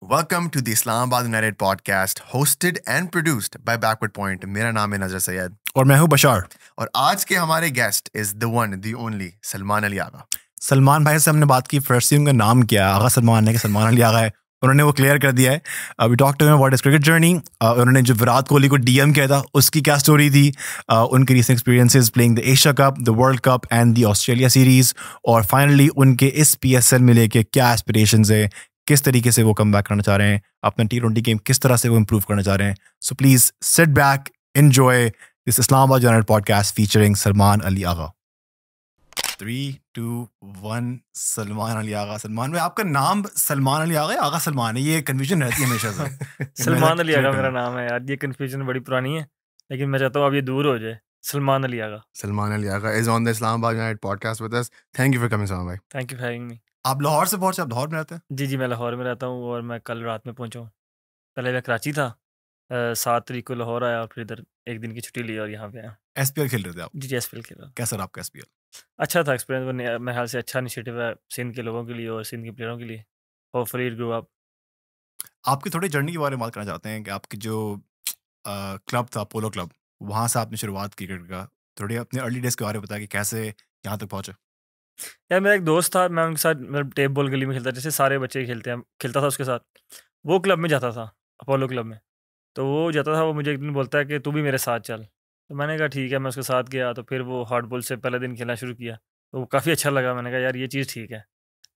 Welcome to the Islamabad United podcast, hosted and produced by Backward Point. मेरा नाम है नजर सैयद और मैं हूं बशार। और आज के हमारे guest is the one the only Salman Ali Agha. Salman भाई से हमने बात की, फर्स्ट उनका नाम क्या आगा सलमान है कि सलमान अली आगा है, उन्होंने वो क्लियर कर दिया है। We talk to him about his cricket journey. उन्होंने जो विराट कोहली को डीएम किया था उसकी क्या स्टोरी थी, उनके recent experiences playing the Asia cup, the world cup and the Australia series, और फाइनली उनके इस पीएसएल में लेके क्या एस्पिरेशंस है, किस तरीके से वो कम बैक करना चाह रहे हैं, अपना T20 गेम किस तरह से वो इम्प्रूव करना चाह रहे हैं। So please sit back, enjoy this Islamabad united podcast featuring Salman Ali Agha. 3, 2, 1 Salman Ali Agha. Salman भाई, आपका नाम सलमान अली आगा है, आगा सलमान है, ये कन्फ्यूजन रहती है हमेशा से। सलमान अली आगा मेरा नाम है यार, ये कन्फ्यूजन बड़ी पुरानी है, लेकिन मैं चाहता हूँ अब ये दूर हो जाए। सलमान अली आगा। सलमान अली आगा is on the Islamabad United podcast with us. Thank you for coming, Salman भाई। Thank you for having me. आप लाहौर से पहुंचे, आप लाहौर में रहते हैं? जी मैं लाहौर में रहता हूँ और मैं कल रात में पहुँचा हूँ। पहले मैं कराची था, 7 तारीख को लाहौर आया और फिर इधर एक दिन की छुट्टी ली और यहाँ पे आया। एसपीएल खेल रहे थे आप? जी एसपीएल खेला। कैसा रहा आपका एसपीएल? अच्छा था एक्सपीरियंस, मेरे ख्याल से अच्छा इनिशिएटिव है सिंध के लोगों के लिए और सिंध के प्लेयरों के लिए। Hopefully it grow up. आपकी थोड़ी जर्नी के बारे में बात करना चाहते हैं कि आपकी जो क्लब था पोलो क्लब, वहाँ से आपने शुरुआत की क्रिकेट का, थोड़ी अपने अर्ली डेज के बारे में बताया कि कैसे यहाँ तक पहुँचे। यार मेरा एक दोस्त था, मैं उनके साथ मतलब टेप बॉल गली में खेलता, जैसे सारे बच्चे खेलते हैं, खेलता था उसके साथ। वो क्लब में जाता था, अपोलो क्लब में। तो वो जाता था, वो मुझे एक दिन बोलता है कि तू भी मेरे साथ चल। तो मैंने कहा ठीक है, मैं उसके साथ गया। तो फिर वो हार्ड बॉल से पहले दिन खेलना शुरू किया, तो वो काफ़ी अच्छा लगा। मैंने कहा यार ये चीज़ ठीक है।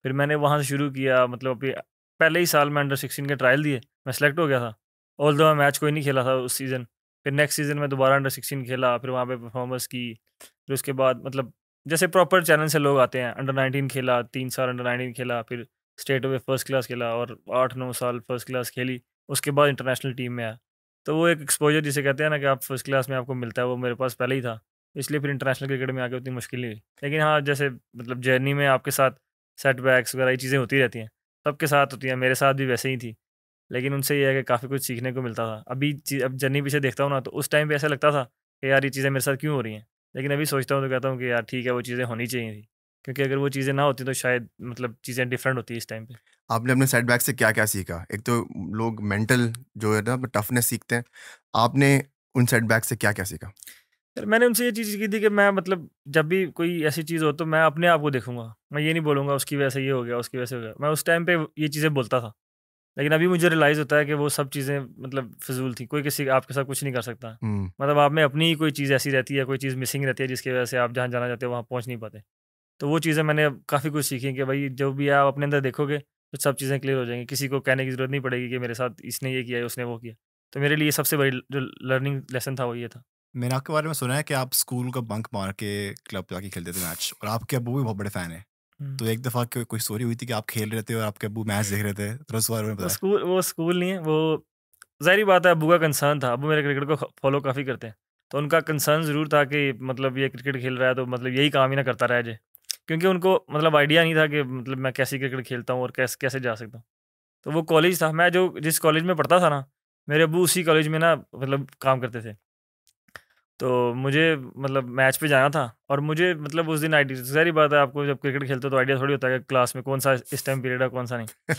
फिर मैंने वहाँ से शुरू किया, मतलब अभी पहले ही साल मैं अंडर 16 के ट्रायल दिए, मैं सेलेक्ट हो गया था। ऑल्दो मैं मैच कोई नहीं खेला था उस सीज़न। फिर नेक्स्ट सीज़न में दोबारा अंडर 16 खेला, फिर वहाँ पे परफॉर्मेंस की। फिर उसके बाद मतलब जैसे प्रॉपर चैनल से लोग आते हैं, अंडर 19 खेला, 3 साल अंडर 19 खेला, फिर स्टेट में फर्स्ट क्लास खेला और 8-9 साल फर्स्ट क्लास खेली। उसके बाद इंटरनेशनल टीम में आया। तो वो एक एक्सपोजर जिसे कहते हैं ना कि आप फर्स्ट क्लास में आपको मिलता है, वो मेरे पास पहले ही था। इसलिए फिर इंटरनेशनल क्रिकेट में आके उतनी मुश्किल नहीं हुई। लेकिन हाँ, जैसे मतलब जर्नी में आपके साथ सेटबैक्स वगैरह ये चीज़ें होती रहती हैं, सबके साथ होती हैं, मेरे साथ भी वैसे ही थी। लेकिन उनसे ये है कि काफ़ी कुछ सीखने को मिलता था। अब जर्नी पीछे देखता हूँ ना, तो उस टाइम पे ऐसा लगता था कि यार ये चीज़ें मेरे साथ क्यों हो रही हैं। लेकिन अभी सोचता हूँ तो कहता हूँ कि यार ठीक है, वो चीज़ें होनी चाहिए थी, क्योंकि अगर वो चीज़ें ना होती तो शायद मतलब चीज़ें डिफरेंट होती इस टाइम पे। आपने अपने सेटबैक से क्या क्या सीखा? एक तो लोग मेंटल जो है ना टफनेस सीखते हैं, आपने उन सेटबैक से क्या क्या सीखा? यार मैंने उनसे ये चीज़ सीखी थी कि मैं मतलब जब भी कोई ऐसी चीज़ हो तो मैं अपने आप को देखूंगा। मैं ये नहीं बोलूँगा उसकी वजह से ये हो गया, उसकी वजह से हो गया। मैं उस टाइम पे ये चीज़ें बोलता था, लेकिन अभी मुझे रियलाइज़ होता है कि वो सब चीज़ें मतलब फिजूल थी। कोई किसी आपके साथ कुछ नहीं कर सकता। मतलब आप में अपनी ही कोई चीज़ ऐसी रहती है, कोई चीज़ मिसिंग रहती है, जिसकी वजह से आप जहाँ जाना चाहते हो वहाँ पहुँच नहीं पाते। तो वो चीज़ें मैंने काफ़ी कुछ सीखी कि भाई जो भी आप अपने अंदर देखोगे तो सब चीज़ें क्लियर हो जाएंगी। किसी को कहने की ज़रूरत नहीं पड़ेगी कि मेरे साथ इसने ये किया है, उसने वो किया। तो मेरे लिए सबसे बड़ी जो लर्निंग लेसन था वो ये था। मैंने आपके बारे में सुना है कि आप स्कूल का बंक मार के क्लब जाके खेलते थे मैच, और आपके अब्बू भी बहुत बड़े फैन है। तो एक दफ़ा कोई स्टोरी हुई थी कि आप खेल रहे थे और आपके अब्बू मैच देख रहे थे, तो उस बारे में बताएं। वो स्कूल नहीं है, वो ज़ाहिर बात है अब्बू का कंसर्न था। अब्बू मेरे क्रिकेट को फॉलो काफ़ी करते हैं, तो उनका कंसर्न ज़रूर था कि मतलब ये क्रिकेट खेल रहा है तो मतलब यही काम ही ना करता रह जाए, क्योंकि उनको मतलब आइडिया नहीं था कि मतलब मैं कैसे क्रिकेट खेलता हूँ और कैसे कैसे जा सकता हूँ। तो वो कॉलेज था, मैं जो जिस कॉलेज में पढ़ता था ना, मेरे अब्बू उसी कॉलेज में ना मतलब काम करते थे। तो मुझे मतलब मैच पे जाना था और मुझे मतलब उस दिन आइडिया, ज़ाहिर बात है आपको जब क्रिकेट खेलते हो तो आइडिया थोड़ी होता है कि क्लास में कौन सा इस टाइम पीरियड है कौन सा नहीं।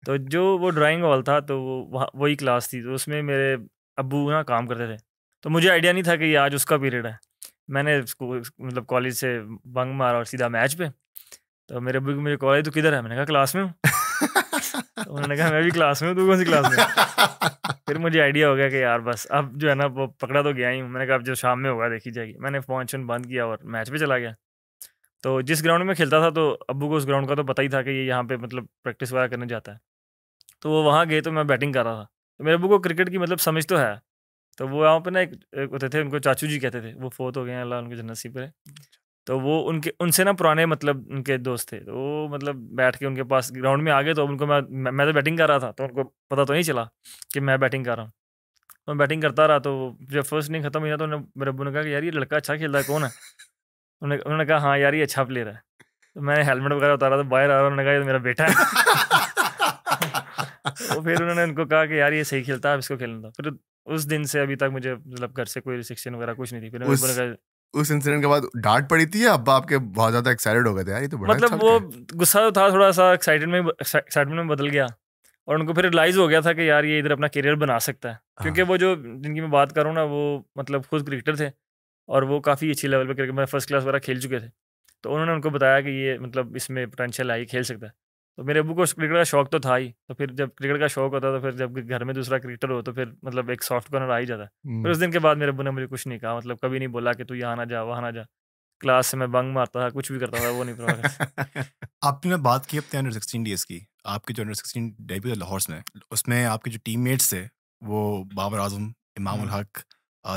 तो जो वो ड्राइंग हॉल था तो वो वहाँ वही क्लास थी, तो उसमें मेरे अब्बू ना काम करते थे। तो मुझे आइडिया नहीं था कि ये आज उसका पीरियड है। मैंने स्कूल मतलब कॉलेज से बंक मारा और सीधा मैच पे। तो मेरे अब्बू को मुझे कॉलेज तो किधर है, मैंने कहा क्लास में हूँ। तो उन्होंने कहा मैं भी क्लास में हूँ, तू कौन सी क्लास में है? फिर मुझे आइडिया हो गया कि यार बस अब जो है ना वो पकड़ा तो गया ही हूँ। मैंने कहा अब जो शाम में होगा देखी जाएगी। मैंने फ़ोन शोन बंद किया और मैच पे चला गया। तो जिस ग्राउंड में खेलता था तो अब्बू को उस ग्राउंड का तो पता ही था कि ये यहाँ पे मतलब प्रैक्टिस वगैरह करने जाता है। तो वो वहाँ गए तो मैं बैटिंग कर रहा था। तो मेरे अब्बू को क्रिकेट की मतलब समझ तो है। तो वो वहाँ पे ना एक होते थे, उनको चाचू जी कहते थे, वो फ़ौत हो गए हैं, अल्लाह उनकी जन्नत नसीब करे। तो वो उनके उनसे ना पुराने मतलब उनके दोस्त थे। तो वो मतलब बैठ के उनके पास ग्राउंड में आ गए, तो उनको मैं तो बैटिंग कर रहा था, तो उनको पता तो नहीं चला कि मैं बैटिंग कर रहा हूँ। तो मैं बैटिंग करता रहा, तो जब फर्स्ट इनिंग खत्म हुई ना तो मेरे अब्बू ने कहा कि यार ये लड़का अच्छा खेल रहा है, कौन है? उन्होंने उन्होंने कहा हाँ यार ये अच्छा प्लेयर है। तो मैंने हेलमेट वगैरह उतारा तो बाहर आ रहा, उन्होंने कहा ये तो मेरा बेटा है। तो फिर उन्होंने उनको कहा कि यार ये सही खेलता है, अब इसको खेलने दो। फिर उस दिन से अभी तक मुझे मतलब घर से कोई रिस्ट्रिक्शन वगैरह कुछ नहीं थी। फिर मेरे अब्बू ने कहा उस इंसिडेंट के बाद डांट पड़ी थी या अब्बा आपके बहुत ज्यादा एक्साइटेड हो गए थे, यार ये तो बड़ा मतलब अच्छा वो लड़का है? गुस्सा तो था थोड़ा सा, एक्साइटमेंट में बदल गया। और उनको फिर रियलाइज़ हो गया था कि यार ये इधर अपना करियर बना सकता है, क्योंकि हाँ। वो जो जिनकी मैं बात कर रहा हूँ ना, वो मतलब खुद क्रिकेटर थे और वो काफ़ी अच्छी लेवल पे क्रिकेट में फर्स्ट क्लास वगैरह खेल चुके थे। तो उन्होंने उनको बताया कि ये मतलब इसमें पोटेंशियल है, ये खेल सकता है। तो मेरे अब्बू को क्रिकेट का शौक तो था ही, तो फिर जब क्रिकेट का शौक होता है तो फिर जब घर में दूसरा क्रिकेटर हो तो फिर मतलब एक सॉफ्ट कॉर्नर आ ही जाता है। फिर उस दिन के बाद मेरे अब्बू ने मुझे कुछ नहीं कहा, मतलब कभी नहीं बोला कि तू यहाँ ना जा, वहाँ ना जा। क्लास से मैं बंक मारता था, कुछ भी करता था, वो नहीं परवाह करते। आपने बात की अपने अंडर 16 डेज की। आपके जो अंडर 16 डेब्यू था लाहौर में, उसमें आपके जो टीममेट्स थे वो बाबर आजम, इमाम उल हुँ, हक,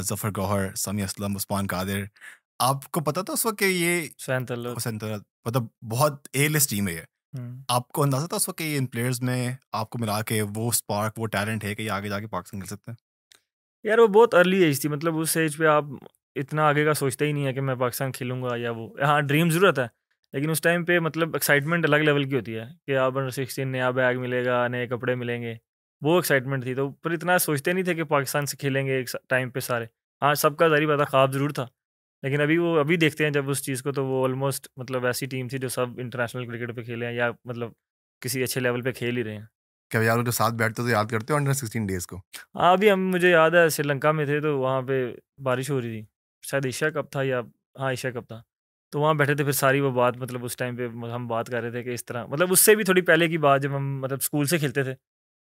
ज़फ़र गौहर, समी असलम, उस्मान कादिर। आपको पता था उस वक़्त कि ये हुसैन तल्लुत। हुसैन तलत मतलब बहुत ए लिस्ट टीम है ये? हुँ। आपको अंदाज़ा था उस वक़्त कि इन प्लेयर्स में आपको मिला के वो स्पार्क, वो टैलेंट है कि ये आगे जाके पाकिस्तान खेल सकते हैं? यार वो बहुत अर्ली एज थी, मतलब उस एज पे आप इतना आगे का सोचते ही नहीं है कि मैं पाकिस्तान खेलूँगा या वो। हाँ, ड्रीम ज़रूर था, लेकिन उस टाइम पे मतलब एक्साइटमेंट अलग लेवल की होती है कि आप अंडर 16 नया बैग मिलेगा, नए कपड़े मिलेंगे, वो एक्साइटमेंट थी। तो पर इतना सोचते नहीं थे कि पाकिस्तान से खेलेंगे एक टाइम पे सारे। हाँ, सबका ज़ाहिर बात है ख्वाब ज़रूर था, लेकिन अभी देखते हैं जब उस चीज़ को, तो वो ऑलमोस्ट मतलब ऐसी टीम थी जो सब इंटरनेशनल क्रिकेट पे खेले हैं या मतलब किसी अच्छे लेवल पे खेल ही रहे हैं। क्या यार, जो साथ बैठते हो तो याद करते हो अंडर 16 डेज को? हाँ, अभी हम मुझे याद है श्रीलंका में थे तो वहाँ पे बारिश हो रही थी। शायद एशिया कप था या हाँ, एशिया कप था। तो वहाँ बैठे थे, फिर सारी वो बात मतलब उस टाइम पे हम बात कर रहे थे कि इस तरह मतलब उससे भी थोड़ी पहले की बात, जब हम मतलब स्कूल से खेलते थे।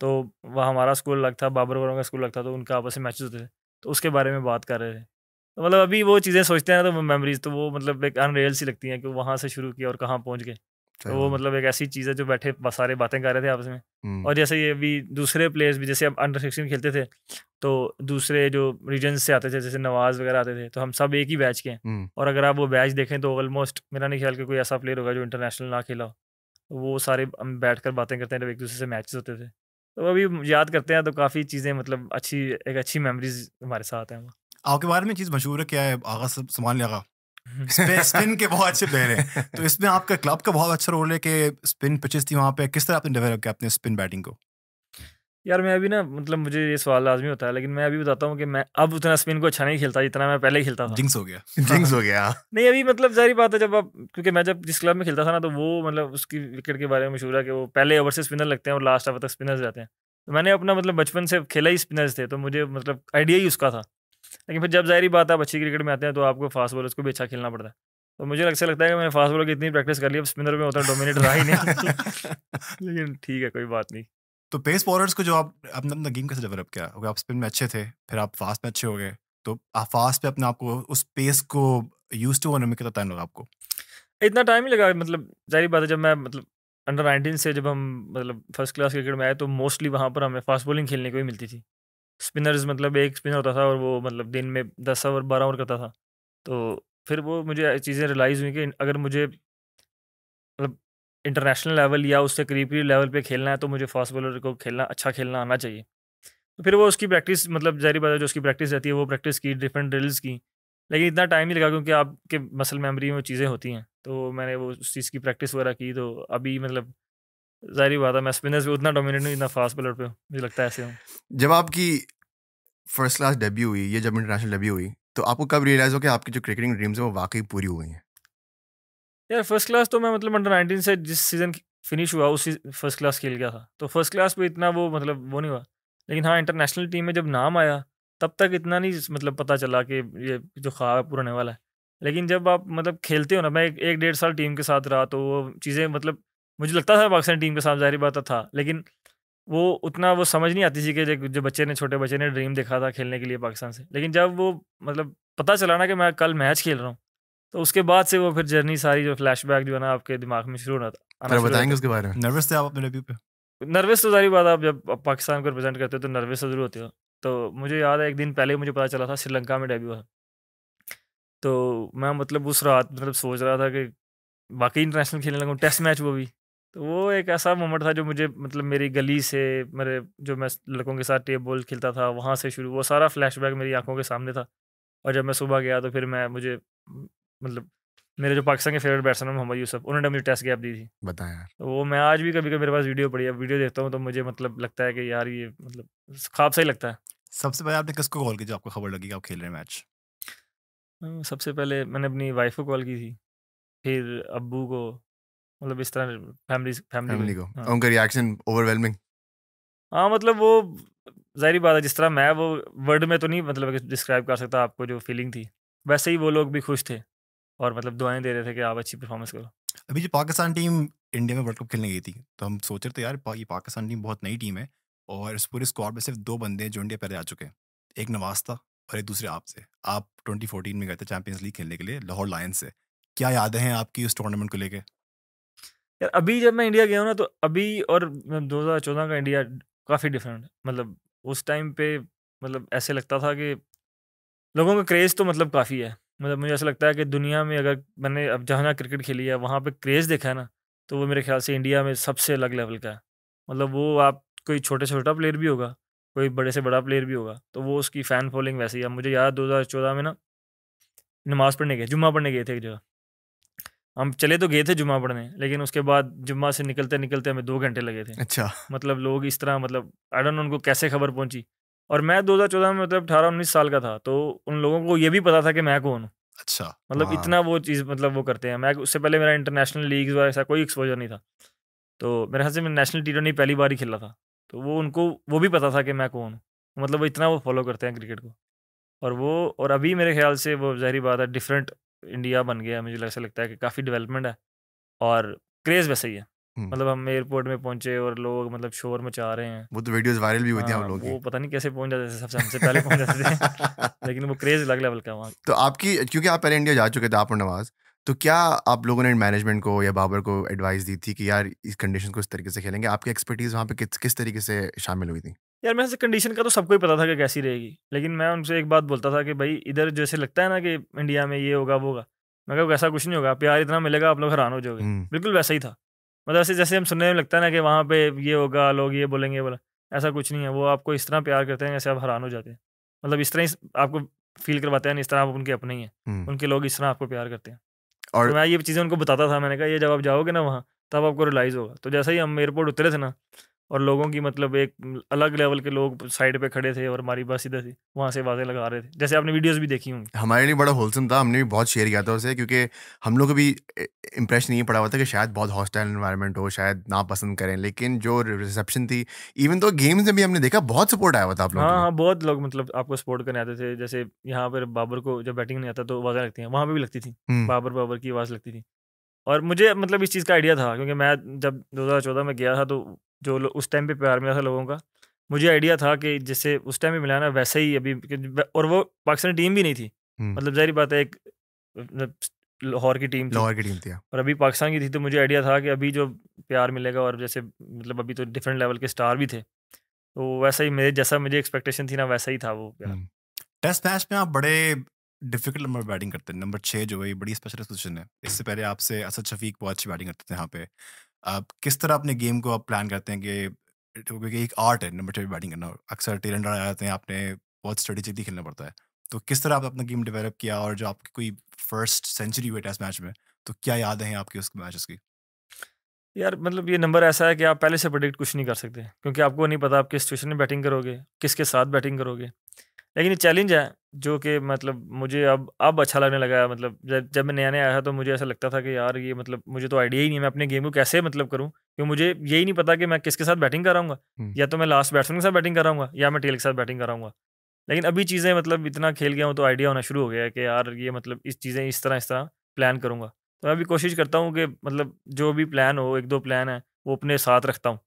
तो वहाँ हमारा स्कूल अलग था, बाबर वगैरह का स्कूल अलग था, तो उनका आपस में मैचेस होते थे। तो उसके बारे में बात कर रहे थे। तो मतलब अभी वो चीज़ें सोचते हैं ना, तो वो मेमोरीज़ तो वो मतलब एक अनरियल सी लगती हैं कि वहाँ से शुरू किया और कहाँ पहुँच गए। सही तो वो बात है। मतलब एक ऐसी चीज़ है जो बैठे सारे बातें कर रहे थे आपस में। हुँ, और जैसे ये अभी दूसरे प्लेयर्स भी, जैसे अब अंडर 16 खेलते थे, तो दूसरे जो रीजन्स से आते थे, जैसे नवाज़ वगैरह आते थे, तो हम सब एक ही बैच के हैं। हुँ। और अगर आप वो बैच देखें तो ऑलमोस्ट मेरा नहीं ख्याल कि कोई ऐसा प्लेयर होगा जो इंटरनेशनल ना खेला हो। तो वो सारे हम बैठकर बातें करते हैं जब एक-दूसरे से मैचेस होते थे। तो अभी याद करते हैं तो काफ़ी चीज़ें मतलब अच्छी मेमोरीज़ हमारे साथ हैं वो। आपके बारे में एक चीज़ मशहूर है, क्या है, आगा सलमान आगा स्पिन के बहुत अच्छे प्लेयर हैं। तो इसमें आपका क्लब का बहुत अच्छा रोल है कि स्पिन पिचेस थी वहाँ पे, किस तरह आपने डेवलप किया अपने स्पिन बैटिंग को? यार मैं अभी ना मतलब मुझे ये सवाल लाज़मी होता है, लेकिन मैं अभी बताता हूँ कि मैं अब उतना स्पिन को अच्छा नहीं खेलता जितना मैं पहले खेलता था। जिंक्स हो गया। जिंक्स हो गया। नहीं, अभी मतलब ज़ाहिर बात है, जब आप क्योंकि मैं जब जिस क्लब में खेलता था ना, तो वो मतलब उसकी विकेट के बारे में मशहूर है कि वो पहले ओवर से स्पिनर लगते हैं और लास्ट ओवर तक स्पिनर्स रहते हैं। तो मैंने अपना मतलब बचपन से खेला ही स्पिनर्स थे, तो मुझे मतलब आइडिया ही उसका था। लेकिन फिर जब ज़ाहिर बात है आप अच्छी क्रिकेट में आते हैं तो आपको फास्ट बॉलर्स को भी अच्छा खेलना पड़ता है। तो मुझे ऐसा लगता है कि मैंने फास्ट बॉलर की इतनी प्रैक्टिस कर ली, अब स्पिनर में उतना डोमिनेट रहा ही नहीं। लेकिन ठीक है, कोई बात नहीं। तो पेस बॉलर्स को जो आप आपने अपना गेम कैसे डेवलप किया? अगर आप स्पिन में अच्छे थे, फिर आप फास्ट में अच्छे हो गए, तो आप फास्ट पे अपने आप को, उस पेस को यूज़ टू होने में कितना टाइम लगा आपको? इतना टाइम ही लगा, मतलब ज़ाहिर बात है, जब मैं मतलब अंडर 19 से जब हम मतलब फर्स्ट क्लास क्रिकेट में आए, तो मोस्टली वहाँ पर हमें फास्ट बॉलिंग खेलने को ही मिलती थी। स्पिनर्स मतलब एक स्पिनर होता था और वो मतलब दिन में 10 ओवर 12 ओवर करता था। तो फिर वो मुझे चीज़ें रियलाइज़ हुई कि अगर मुझे मतलब इंटरनेशनल लेवल या उससे करीबी लेवल पे खेलना है, तो मुझे फास्ट बॉलर को अच्छा खेलना आना चाहिए। तो फिर वो उसकी प्रैक्टिस मतलब ज़ाहिर बात है, जो उसकी प्रैक्टिस रहती है वो प्रैक्टिस की, डिफरेंट ड्रिल्स की। लेकिन इतना टाइम नहीं लगा क्योंकि आपके मसल मेमोरी में वो चीज़ें होती हैं। तो मैंने वो उस चीज़ की प्रैक्टिस वगैरह की, तो अभी मतलब ज़ाहिर बात है मैं स्पिनर्स पे उतना डोमिनेट नहीं जितना फास्ट बॉलर पे मुझे लगता है ऐसे हूँ। जब आपकी फर्स्ट क्लास डेब्यू हुई, ये जब इंटरनेशनल डेब्यू हुई, तो आपको कब रियलाइज़ हो कि आपकी जो क्रिकेटिंग ड्रीम्स हैं वो वाक़ई पूरी हो गई हैं? यार फर्स्ट क्लास तो मैं मतलब अंडर 19 से जिस सीज़न फिनिश हुआ उसी फर्स्ट क्लास खेल गया था। तो फर्स्ट क्लास पे इतना वो मतलब वो नहीं हुआ। लेकिन हाँ, इंटरनेशनल टीम में जब नाम आया, तब तक इतना नहीं मतलब पता चला कि ये जो ख्वाब है पूरा होने वाला है। लेकिन जब आप मतलब खेलते हो ना, मैं 1 डेढ़ साल टीम के साथ रहा, तो वो चीज़ें मतलब मुझे लगता था पाकिस्तान टीम के साथ ज़ाहिर बात था। लेकिन वो उतना वो समझ नहीं आती थी कि जो छोटे बच्चे ने ड्रीम देखा था खेलने के लिए पाकिस्तान से। लेकिन जब वो मतलब पता चला ना कि मैं कल मैच खेल रहा हूँ, तो उसके बाद से वो फिर जर्नी सारी जो फ्लैशबैक जो है ना आपके दिमाग में आना ज़रा शुरू हो बताएँगे जाता उसके बारे में? नर्वस थे आप अपने डेब्यू पे? है। नर्वस तो ज़ाहिर बात है, आप जब आप पाकिस्तान को रिप्रेज़ेंट करते हो तो नर्वस तो ज़रूर होते हो। तो मुझे याद है एक दिन पहले मुझे पता चला था श्रीलंका में डेब्यू है। तो मैं मतलब उस रात मतलब सोच रहा था कि वाक़ई इंटरनेशनल खेलने लगूँ, टेस्ट मैच वो भी। तो वो एक ऐसा मोमेंट था जो मुझे मतलब मेरी गली से, मेरे जो मैं लड़कों के साथ टेप बॉल खेलता था वहाँ से शुरू, वो सारा फ्लैशबैक मेरी आँखों के सामने था। और जब मैं सुबह गया तो फिर मतलब मेरे जो पाकिस्तान के फेवरेट बैट्समैन मोहम्मद यूसुफ, उन्होंने मुझे टेस्ट गैप दी थी। बताएँ यार। तो वो मैं आज भी कभी-कभी मेरे पास वीडियो पड़ी है, वीडियो देखता हूँ तो मुझे मतलब लगता है कि यार ये मतलब ख्वाब सा ही लगता है। सबसे पहले आपने किसको कॉल की जब आपको खबर लगी कि आप खेल रहे हैं मैच? सबसे पहले मैंने अपनी वाइफ़ को कॉल की थी, फिर अब्बू को, मतलब इस तरह फैमिली फैमिली को फैमिली ही। को। हाँ। उनका रिएक्शन ओवरवेलमिंग? हाँ, मतलब वो ज़ाहिर बात है, जिस तरह मैं वो वर्ड में तो नहीं मतलब डिस्क्राइब कर सकता आपको जो फीलिंग थी, वैसे ही वो लोग भी खुश थे और मतलब दुआएँ दे रहे थे कि आप अच्छी परफॉर्मेंस करो। अभी जो पाकिस्तान टीम इंडिया में वर्ल्ड कप खेलने गई थी, तो हम सोच रहे थे यार ये पाकिस्तान टीम बहुत नई टीम है और इस पूरे स्क्वाड में सिर्फ 2 बंदे हैं जो इंडिया पहले आ चुके हैं। एक नवाज़ था और एक दूसरे आप से। आप 2014 में गए थे चैंपियंस लीग खेलने के लिए लाहौर लायंस से। क्या यादें हैं आपकी उस टूर्नामेंट को लेके? यार अभी जब मैं इंडिया गया हूँ ना, तो अभी और 2014 का इंडिया काफ़ी डिफरेंट है। मतलब उस टाइम पे मतलब ऐसे लगता था कि लोगों का क्रेज़ तो मतलब काफ़ी है। मतलब मुझे ऐसा लगता है कि दुनिया में अगर मैंने अब जहाँ-जहाँ क्रिकेट खेली है, वहाँ पे क्रेज़ देखा है ना, तो वो मेरे ख़्याल से इंडिया में सबसे अलग लेवल का है। मतलब वो आप कोई छोटे से छोटा प्लेयर भी होगा, कोई बड़े से बड़ा प्लेयर भी होगा, तो वो उसकी फ़ैन फ़ॉलोइंग वैसी है। अब मुझे याद 2014 में ना नमाज़ पढ़ने गए, जुम्मा पढ़ने गए थे एक जगह। हम चले तो गए थे जुम्मा पढ़ने, लेकिन उसके बाद जुम्मा से निकलते-निकलते हमें 2 घंटे लगे थे। अच्छा। मतलब लोग इस तरह मतलब आई डोंट नो उनको कैसे खबर पहुँची। और मैं 2014 में मतलब 18-19 साल का था, तो उन लोगों को ये भी पता था कि मैं कौन हूँ। अच्छा। मतलब वाह! इतना वो चीज़ मतलब वो करते हैं। मैं उससे पहले मेरा इंटरनेशनल लीग्स वगैरह ऐसा कोई एक्सपोज़र नहीं था। तो मेरे ख़्याल से मैं नेशनल टी20 पहली बार ही खेला था। तो वो उनको वो भी पता था कि मैं कौन हूँ। मतलब वो इतना वो फ़ॉलो करते हैं क्रिकेट को। और वो और अभी मेरे ख़्याल से वो ज़ाहिर-सी बात है डिफरेंट इंडिया बन गया है। मुझे ऐसा लगता है कि काफ़ी डेवलपमेंट है और क्रेज़ वैसा ही है। हुँ, मतलब हम एयरपोर्ट में पहुँचे और लोग मतलब शोर मचा रहे हैं। वो तो वीडियोज़ वायरल भी हुई थी आप हाँ, लोगों की। वो पता नहीं कैसे पहुँच जाते थे, सबसे हमसे पहले पहुँच जाते थे। लेकिन वो क्रेज़ अलग लेवल का है वहाँ। तो आपकी क्योंकि आप पहले इंडिया जा चुके थे आप और नवाज़, तो क्या आप लोगों ने मैनेजमेंट को या बाबर को एडवाइस दी थी कि यार इस कंडीशन को इस तरीके से खेलेंगे? आपकी एक्सपर्टीज़ वहाँ पे किस किस तरीके से शामिल हुई थी? यार मेरे से कंडीशन का तो सबको ही पता था कि कैसी रहेगी। लेकिन मैं उनसे एक बात बोलता था कि भाई इधर जैसे लगता है ना कि इंडिया में ये होगा, वो होगा। मैं कहा वैसा कुछ नहीं होगा, प्यार इतना मिलेगा आप लोग हैरान हो जाओगे। हुँ, बिल्कुल वैसा ही था। मतलब ऐसे जैसे हम सुनने में लगता है ना कि वहाँ पे ये होगा, लोग ये बोलेंगे, ये बोला। ऐसा कुछ नहीं है, वो आपको इस तरह प्यार करते हैं जैसे आप हैरान हो जाते हैं। मतलब इस तरह आपको फ़ील करवाते हैं, इस तरह आप उनके अपने ही हैं। हुँ। उनके लोग इस तरह आपको प्यार करते हैं। तो और मैं ये चीज़ें उनको बताता था, मैंने कहा ये जब आप जाओगे ना वहाँ, तब आपको रियलाइज़ होगा। तो जैसे ही हम एयरपोर्ट उतरे थे ना और लोगों की मतलब एक अलग लेवल के लोग साइड पे खड़े थे और हमारी बस इधर थी, वहाँ से आवाज़ें लगा रहे थे। जैसे आपने वीडियोज़ भी देखी होंगी। हमारे लिए बड़ा होलसम था, हमने भी बहुत शेयर किया था उसे क्योंकि हम लोग को भी इम्प्रेशन ये पड़ा हुआ था कि शायद बहुत हॉस्टाइल एनवायरनमेंट हो, शायद नापसंद करें, लेकिन जो रिसेप्शन थी, इवन तो गेम्स में भी हमने देखा बहुत सपोर्ट आया हुआ था आप लोगों के हाँ, लिए। हाँ, बहुत लोग मतलब आपको सपोर्ट करने आते थे। जैसे यहाँ पर बाबर को जब बैटिंग नहीं आता तो आवाज़ें लगती हैं, वहाँ पे भी लगती थी। हुँ, बाबर, बाबर की आवाज़ लगती थी। और मुझे मतलब इस चीज़ का आइडिया था क्योंकि मैं जब 2014 में गया था तो जो लो उस टाइम पे प्यार मिला था लोगों का, मुझे आइडिया था कि जैसे उस टाइम पे मिला ना वैसे ही अभी और वो पाकिस्तानी टीम भी नहीं थी। हुँ, मतलब ज़ाहिर बात है एक मतलब लाहौर की टीम थी लाहौर की टीम थी। हाँ। और अभी पाकिस्तान की थी, तो मुझे आइडिया था कि अभी जो प्यार मिलेगा और जैसे मतलब अभी तो डिफरेंट लेवल के स्टार भी थे। तो वैसा ही मेरे जैसा मुझे एक्सपेक्टेशन थी ना वैसा ही था वो प्यार। हुँ। टेस्ट मैच में आप बड़े डिफिकल्ट नंबर बैटिंग करते हैं। नंबर 6 जो है ये बड़ी स्पेशल पोज़ीशन है। इससे पहले आपसे असद शफ़ीक बहुत अच्छी बैटिंग करते थे यहाँ पे। आप किस तरह अपने गेम को आप प्लान करते हैं कि क्योंकि एक आर्ट है नंबर 6 पे बैटिंग करना। अक्सर टेल एंडर आ जाते हैं, आपने बहुत स्ट्रेटेजिकली खेलना पड़ता है। तो किस तरह आपने अपना गेम डेवलप किया और जो आपकी कोई फर्स्ट सेंचुरी हुई टेस्ट मैच में, तो क्या यादें हैं आपकी उस मैचेस की? यार मतलब ये नंबर ऐसा है कि आप पहले से प्रेडिक्ट कुछ नहीं कर सकते क्योंकि आपको नहीं पता आप किस सिचुएशन में बैटिंग करोगे, किसके साथ बैटिंग करोगे। लेकिन ये चैलेंज है जो कि मतलब मुझे अब अच्छा लगने लगा है। मतलब जब मैं नया-नया आया था तो मुझे ऐसा लगता था कि यार ये मतलब मुझे तो आइडिया ही नहीं है मैं अपने गेम को कैसे मतलब करूँ? क्योंकि मुझे यही नहीं पता कि मैं किसके साथ बैटिंग कर रहा हूँगा। हुँ, या तो मैं लास्ट बैट्समैन के साथ बैटिंग कर रहा हूँगा या मैं टेल के साथ बैटिंग कर रहा हूँगा। लेकिन अभी चीज़ें मतलब इतना खेल गया हूँ तो आइडिया होना शुरू हो गया है कि यार ये मतलब इस चीज़ें इस तरह प्लान करूँगा। तो मैं अभी कोशिश करता हूँ कि मतलब जो भी प्लान हो 1-2 प्लान है वो अपने साथ रखता हूँ।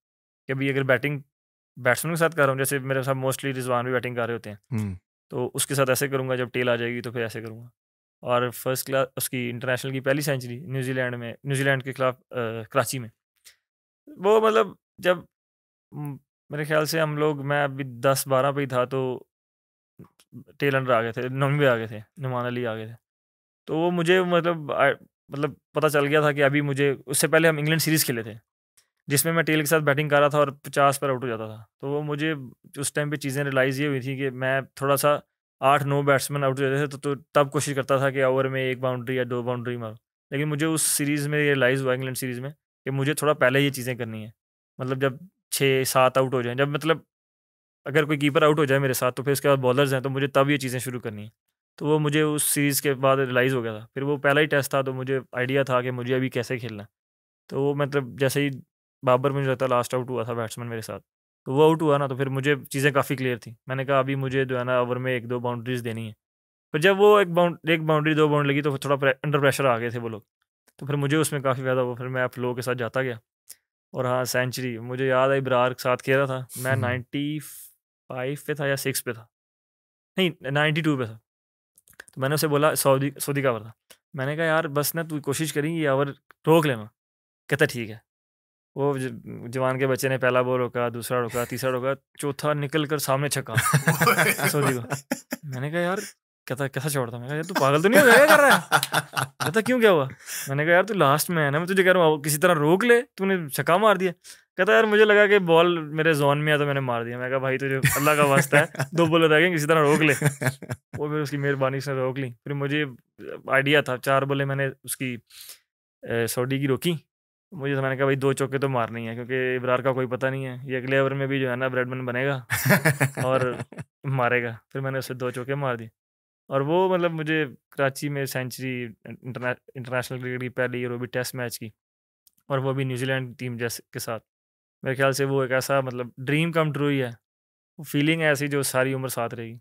कि अभी अगर बैटिंग बैट्समैन के साथ कर रहा हूँ जैसे मेरे साथ मोस्टली रिज़वान भी बैटिंग कर रहे होते हैं। हुँ, तो उसके साथ ऐसे करूँगा, जब टेल आ जाएगी तो फिर ऐसे करूँगा। और फर्स्ट क्लास उसकी इंटरनेशनल की पहली सेंचुरी न्यूज़ीलैंड के खिलाफ कराची में। वो मतलब जब मेरे ख़्याल से हम लोग मैं अभी 10-12 पे ही था तो टेल अंडर आ गए थे, नॉर्वे आ गए थे, नुमान अली आ गए थे। तो वो मुझे मतलब मतलब पता चल गया था कि अभी मुझे उससे पहले हम इंग्लैंड सीरीज़ खेले थे, जिसमें मैं टेल के साथ बैटिंग कर रहा था और 50 पर आउट हो जाता था। तो वो मुझे उस टाइम पे चीज़ें रियलाइज़ ये हुई थी कि मैं थोड़ा-सा 8-9 बैट्समैन आउट हो जाते थे तो तब कोशिश करता था कि ओवर में 1 बाउंड्री या 2 बाउंड्री मारूँ। लेकिन मुझे उस सीरीज़ में ये रियलाइज़ हुआ इंग्लैंड सीरीज़ में कि मुझे थोड़ा पहले ये चीज़ें करनी है। मतलब जब 6-7 आउट हो जाएँ, जब मतलब अगर कोई कीपर आउट हो जाए मेरे साथ तो फिर उसके बाद बॉलर्स हैं तो मुझे तब ये चीज़ें शुरू करनी है। तो वो मुझे उस सीरीज़ के बाद रियलाइज़ हो गया था। फिर वो पहला ही टेस्ट था तो मुझे आइडिया था कि मुझे अभी कैसे खेलना है। तो वो मतलब जैसे ही बाबर मुझे लगता है लास्ट आउट हुआ था बैट्समैन मेरे साथ। तो वो आउट हुआ ना, तो फिर मुझे चीज़ें काफ़ी क्लियर थी। मैंने कहा अभी मुझे जो है ना ओवर में 1-2 बाउंड्रीज़ देनी है। फिर जब वो एक बाउंड्री 2 बाउंड लगी तो थोड़ा अंडर प्रेशर आ गए थे वो लोग। तो फिर मुझे उसमें काफ़ी फ़ायदा हुआ, फिर मैं फ्लो के साथ जाता गया। और हाँ, सेंचुरी मुझे याद है इब्रार के साथ खेला था, मैं 95 पे था या 6 पे था, नहीं 92 पे था। तो मैंने उसे बोला, सऊदी का ओवर था। मैंने कहा यार बस ना तू कोशिश करी ये ओवर रोक लेना। कहता ठीक है। वो जवान के बच्चे ने पहला बॉल रोका, दूसरा रोका, तीसरा रोका, चौथा निकल कर सामने छक्का सऊदी को। मैंने कहा यार, कहता कैसा छोड़ता? मैंने कहा यार तू पागल तो नहीं हो गया, क्या कर रहा है? कहता क्यों, क्या हुआ? मैंने कहा यार तू लास्ट में है ना, मैं तुझे कह रहा हूँ किसी तरह रोक ले, तूने छक्का मार दिया। कहता यार मुझे लगा कि बॉल मेरे जोन में है तो मैंने मार दिया। मैं कहा भाई तुझे अल्लाह का वास्ता है, 2 बॉल रह गए, किसी तरह रोक ले। वो फिर उसकी मेहरबानी से रोक ली। फिर मुझे आइडिया था, 4 बॉलें मैंने उसकी सऊदी की रोकी। मुझे तो मैंने कहा भाई 2 चौके तो मारने ही है, क्योंकि इब्रार का कोई पता नहीं है, ये अगले ओवर में भी जो है ना ब्रेडमैन बनेगा और मारेगा। फिर मैंने उससे 2 चौके मार दिए, और वो मतलब मुझे कराची में सेंचुरी, इंटरनेशनल क्रिकेट की पहली, और वो भी टेस्ट मैच की, और वो भी न्यूजीलैंड टीम जैसे के साथ। मेरे ख्याल से वो एक ऐसा मतलब ड्रीम कम ट्रू ही है, वो फीलिंग है ऐसी जो सारी उम्र साथ रहेगी।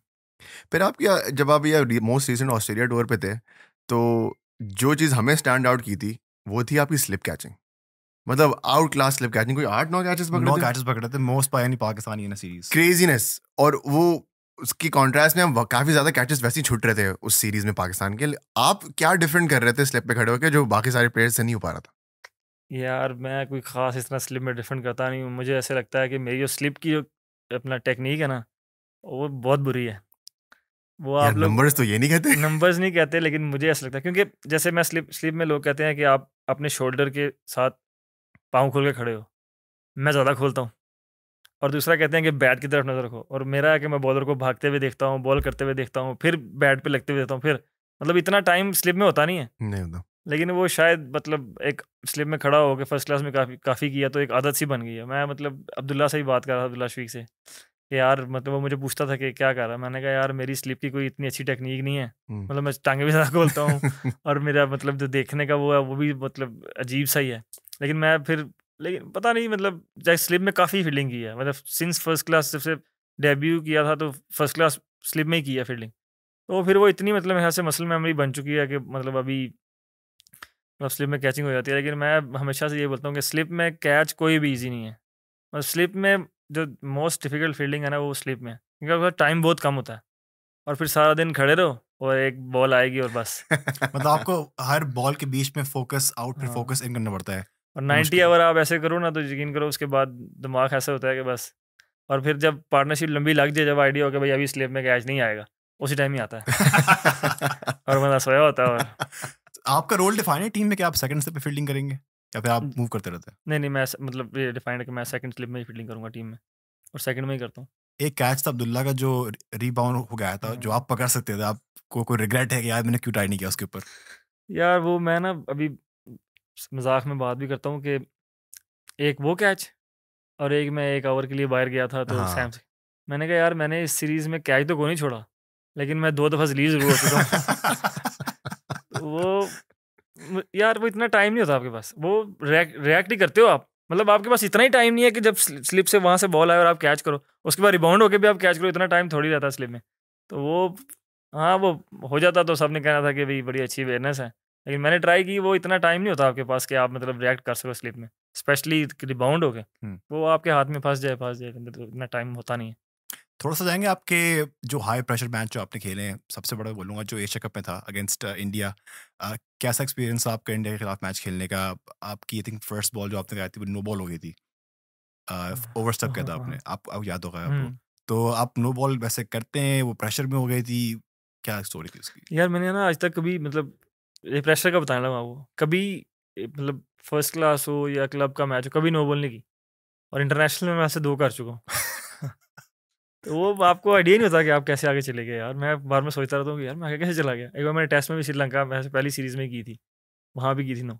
फिर आप क्या, जब आप ये मोस्ट रिसेंट ऑस्ट्रेलिया टूर पे थे, तो जो चीज़ हमें स्टैंड आउट की थी वो थी आपकी स्लिप कैचिंग। मतलब आउट क्लास स्लिप कैचिंग, कोई 8-9 कैचेस पकड़े 9 थे, कैचेस पकड़े थे, most by any Pakistani in a series. Craziness. और वो उसकी कॉन्ट्रास्ट में हम काफ़ी ज़्यादा कैचेस वैसे ही छूट रहे थे उस सीरीज में पाकिस्तान के। आप क्या डिफरेंट कर रहे थे स्लिप पे खड़े होकर जो बाकी सारे प्लेयर्स से नहीं हो पा रहा था? यार मैं कोई ख़ास इस तरह स्लिप में डिफरेंट करता नहीं हूँ। मुझे ऐसे लगता है कि मेरी जो स्लिप की जो अपना टेक्निक है ना, वो बहुत बुरी है। वो यार आप लोग नंबर्स तो ये नहीं कहते। नंबर्स नहीं कहते, लेकिन मुझे ऐसा लगता है, क्योंकि जैसे मैं स्लिप में लोग कहते हैं कि आप अपने शोल्डर के साथ पाँव खोल के खड़े हो, मैं ज़्यादा खोलता हूँ। और दूसरा कहते हैं कि बैट की तरफ नज़र रखो, और मेरा है कि मैं बॉलर को भागते हुए देखता हूँ, बॉल करते हुए देखता हूँ, फिर बैट पे लगते हुए देखता हूँ, फिर मतलब इतना टाइम स्लिप में होता नहीं है। नहीं होता। लेकिन वो शायद मतलब एक स्लिप में खड़ा होकर फर्स्ट क्लास में काफ़ी किया, तो एक आदत सी बन गई है। मैं मतलब अब्दुल्ला से ही बात कर रहा था, अब्दुल्ला शफीक से, कि यार मतलब वो मुझे पूछता था कि क्या कर रहा है? मैंने कहा यार मेरी स्लिप की कोई इतनी अच्छी टेक्निक नहीं है, मतलब मैं टांगे भी ज़्यादा खोलता हूँ और मेरा मतलब जो देखने का वो है वो भी मतलब अजीब सा ही है। लेकिन पता नहीं, मतलब जैसे स्लिप में काफ़ी फील्डिंग की है, मतलब सिंस फर्स्ट क्लास जब से डेब्यू किया था तो फर्स्ट क्लास स्लिप में ही की है फील्डिंग। तो फिर वो इतनी मतलब यहाँ से मसल मेमोरी बन चुकी है कि मतलब अभी स्लिप में कैचिंग हो जाती है। लेकिन मैं हमेशा से ये बोलता हूँ कि स्लिप में कैच कोई भी ईजी नहीं है, और स्लिप में जो मोस्ट डिफिकल्ट फील्डिंग है ना वो स्लिप में है, क्योंकि उसका टाइम बहुत कम होता है, और फिर सारा दिन खड़े रहो और एक बॉल आएगी और बस। मतलब आपको हर बॉल के बीच में फोकस आउट फिर हाँ। फोकस इन करना पड़ता है। और 90 ओवर आप ऐसे करो ना तो यकीन करो उसके बाद दिमाग ऐसा होता है कि बस। और फिर जब पार्टनरशिप लंबी लग जाए, जब आइडिया हो कि भाई अभी स्लिप में कैच नहीं आएगा, उसी टाइम ही आता है और बंदा सोया होता है। और आपका रोल डिफाइन है टीम में कि आप सेकंड स्लिप पे फील्डिंग करेंगे या फिर आप मूव करते रहते हैं? नहीं, मैं मतलब ये डिफाइंड है कि मैं सेकंड स्लिप में ही फील्डिंग करूंगा टीम में, और सेकंड में ही करता हूँ। एक कैच था अब्दुल्ला का जो रीबाउंड हो गया था, जो आप पकड़ सकते थे, आपको कोई रिग्रेट है कि यार मैंने क्यों ट्राई नहीं किया उसके ऊपर? यार वो मैं ना अभी मजाक में बात भी करता हूँ कि एक वो कैच, और एक मैं 1 ओवर के लिए बाहर गया था तो हाँ। सैम से मैंने कहा यार मैंने इस सीरीज में कैच तो कोई नहीं छोड़ा, लेकिन मैं 2 दफ़ा रिलीज जरूर हो चुका हूँ। यार वो इतना टाइम नहीं होता आपके पास, वो रिएक्ट ही करते हो आप। मतलब आपके पास इतना ही टाइम नहीं है कि जब स्लिप से वहाँ से बॉल आए और आप कैच करो, उसके बाद रिबाउंड होके भी आप कैच करो, इतना टाइम थोड़ी रहता है स्लिप में। तो वो हाँ, वो हो जाता तो सबने कहना था कि भाई बड़ी अच्छी अवेयरनेस है, लेकिन मैंने ट्राई की। वो इतना टाइम नहीं होता आपके पास कि आप मतलब रिएक्ट कर सको स्लिप में, स्पेशली रिबाउंड होके। वो आपके हाथ में फंस जाए तो इतना टाइम होता नहीं है। थोड़ा सा जाएंगे आपके जो हाई प्रेशर मैच जो आपने खेले हैं, सबसे बड़ा बोलूँगा जो एशिया कप में था अगेंस्ट इंडिया, कैसा एक्सपीरियंस था आपका इंडिया के खिलाफ मैच खेलने का? आपकी आई थिंक फर्स्ट बॉल जो आपने लगाई थी वो नो बॉल हो गई थी, ओवर स्टेप किया था आपने, आपको याद होगा आपको? तो आप नो बॉल वैसे करते हैं, वो प्रेशर में हो गई थी, क्या स्टोरी थी उसकी? यार मैंने ना आज तक कभी मतलब ये प्रेशर का बताने लगा वो कभी मतलब फर्स्ट क्लास हो या क्लब का मैच हो, कभी नो बॉल नहीं की, और इंटरनेशनल में मैं ऐसे 2 कर चुका हूँ। तो वो आपको आइडिया नहीं होता कि आप कैसे आगे चले गए। यार मैं बार में सोचता रहता हूँ कि यार मैं आगे कैसे चला गया। एक बार मैंने टेस्ट में भी श्रीलंका में पहली सीरीज में की थी, वहाँ भी की थी नो।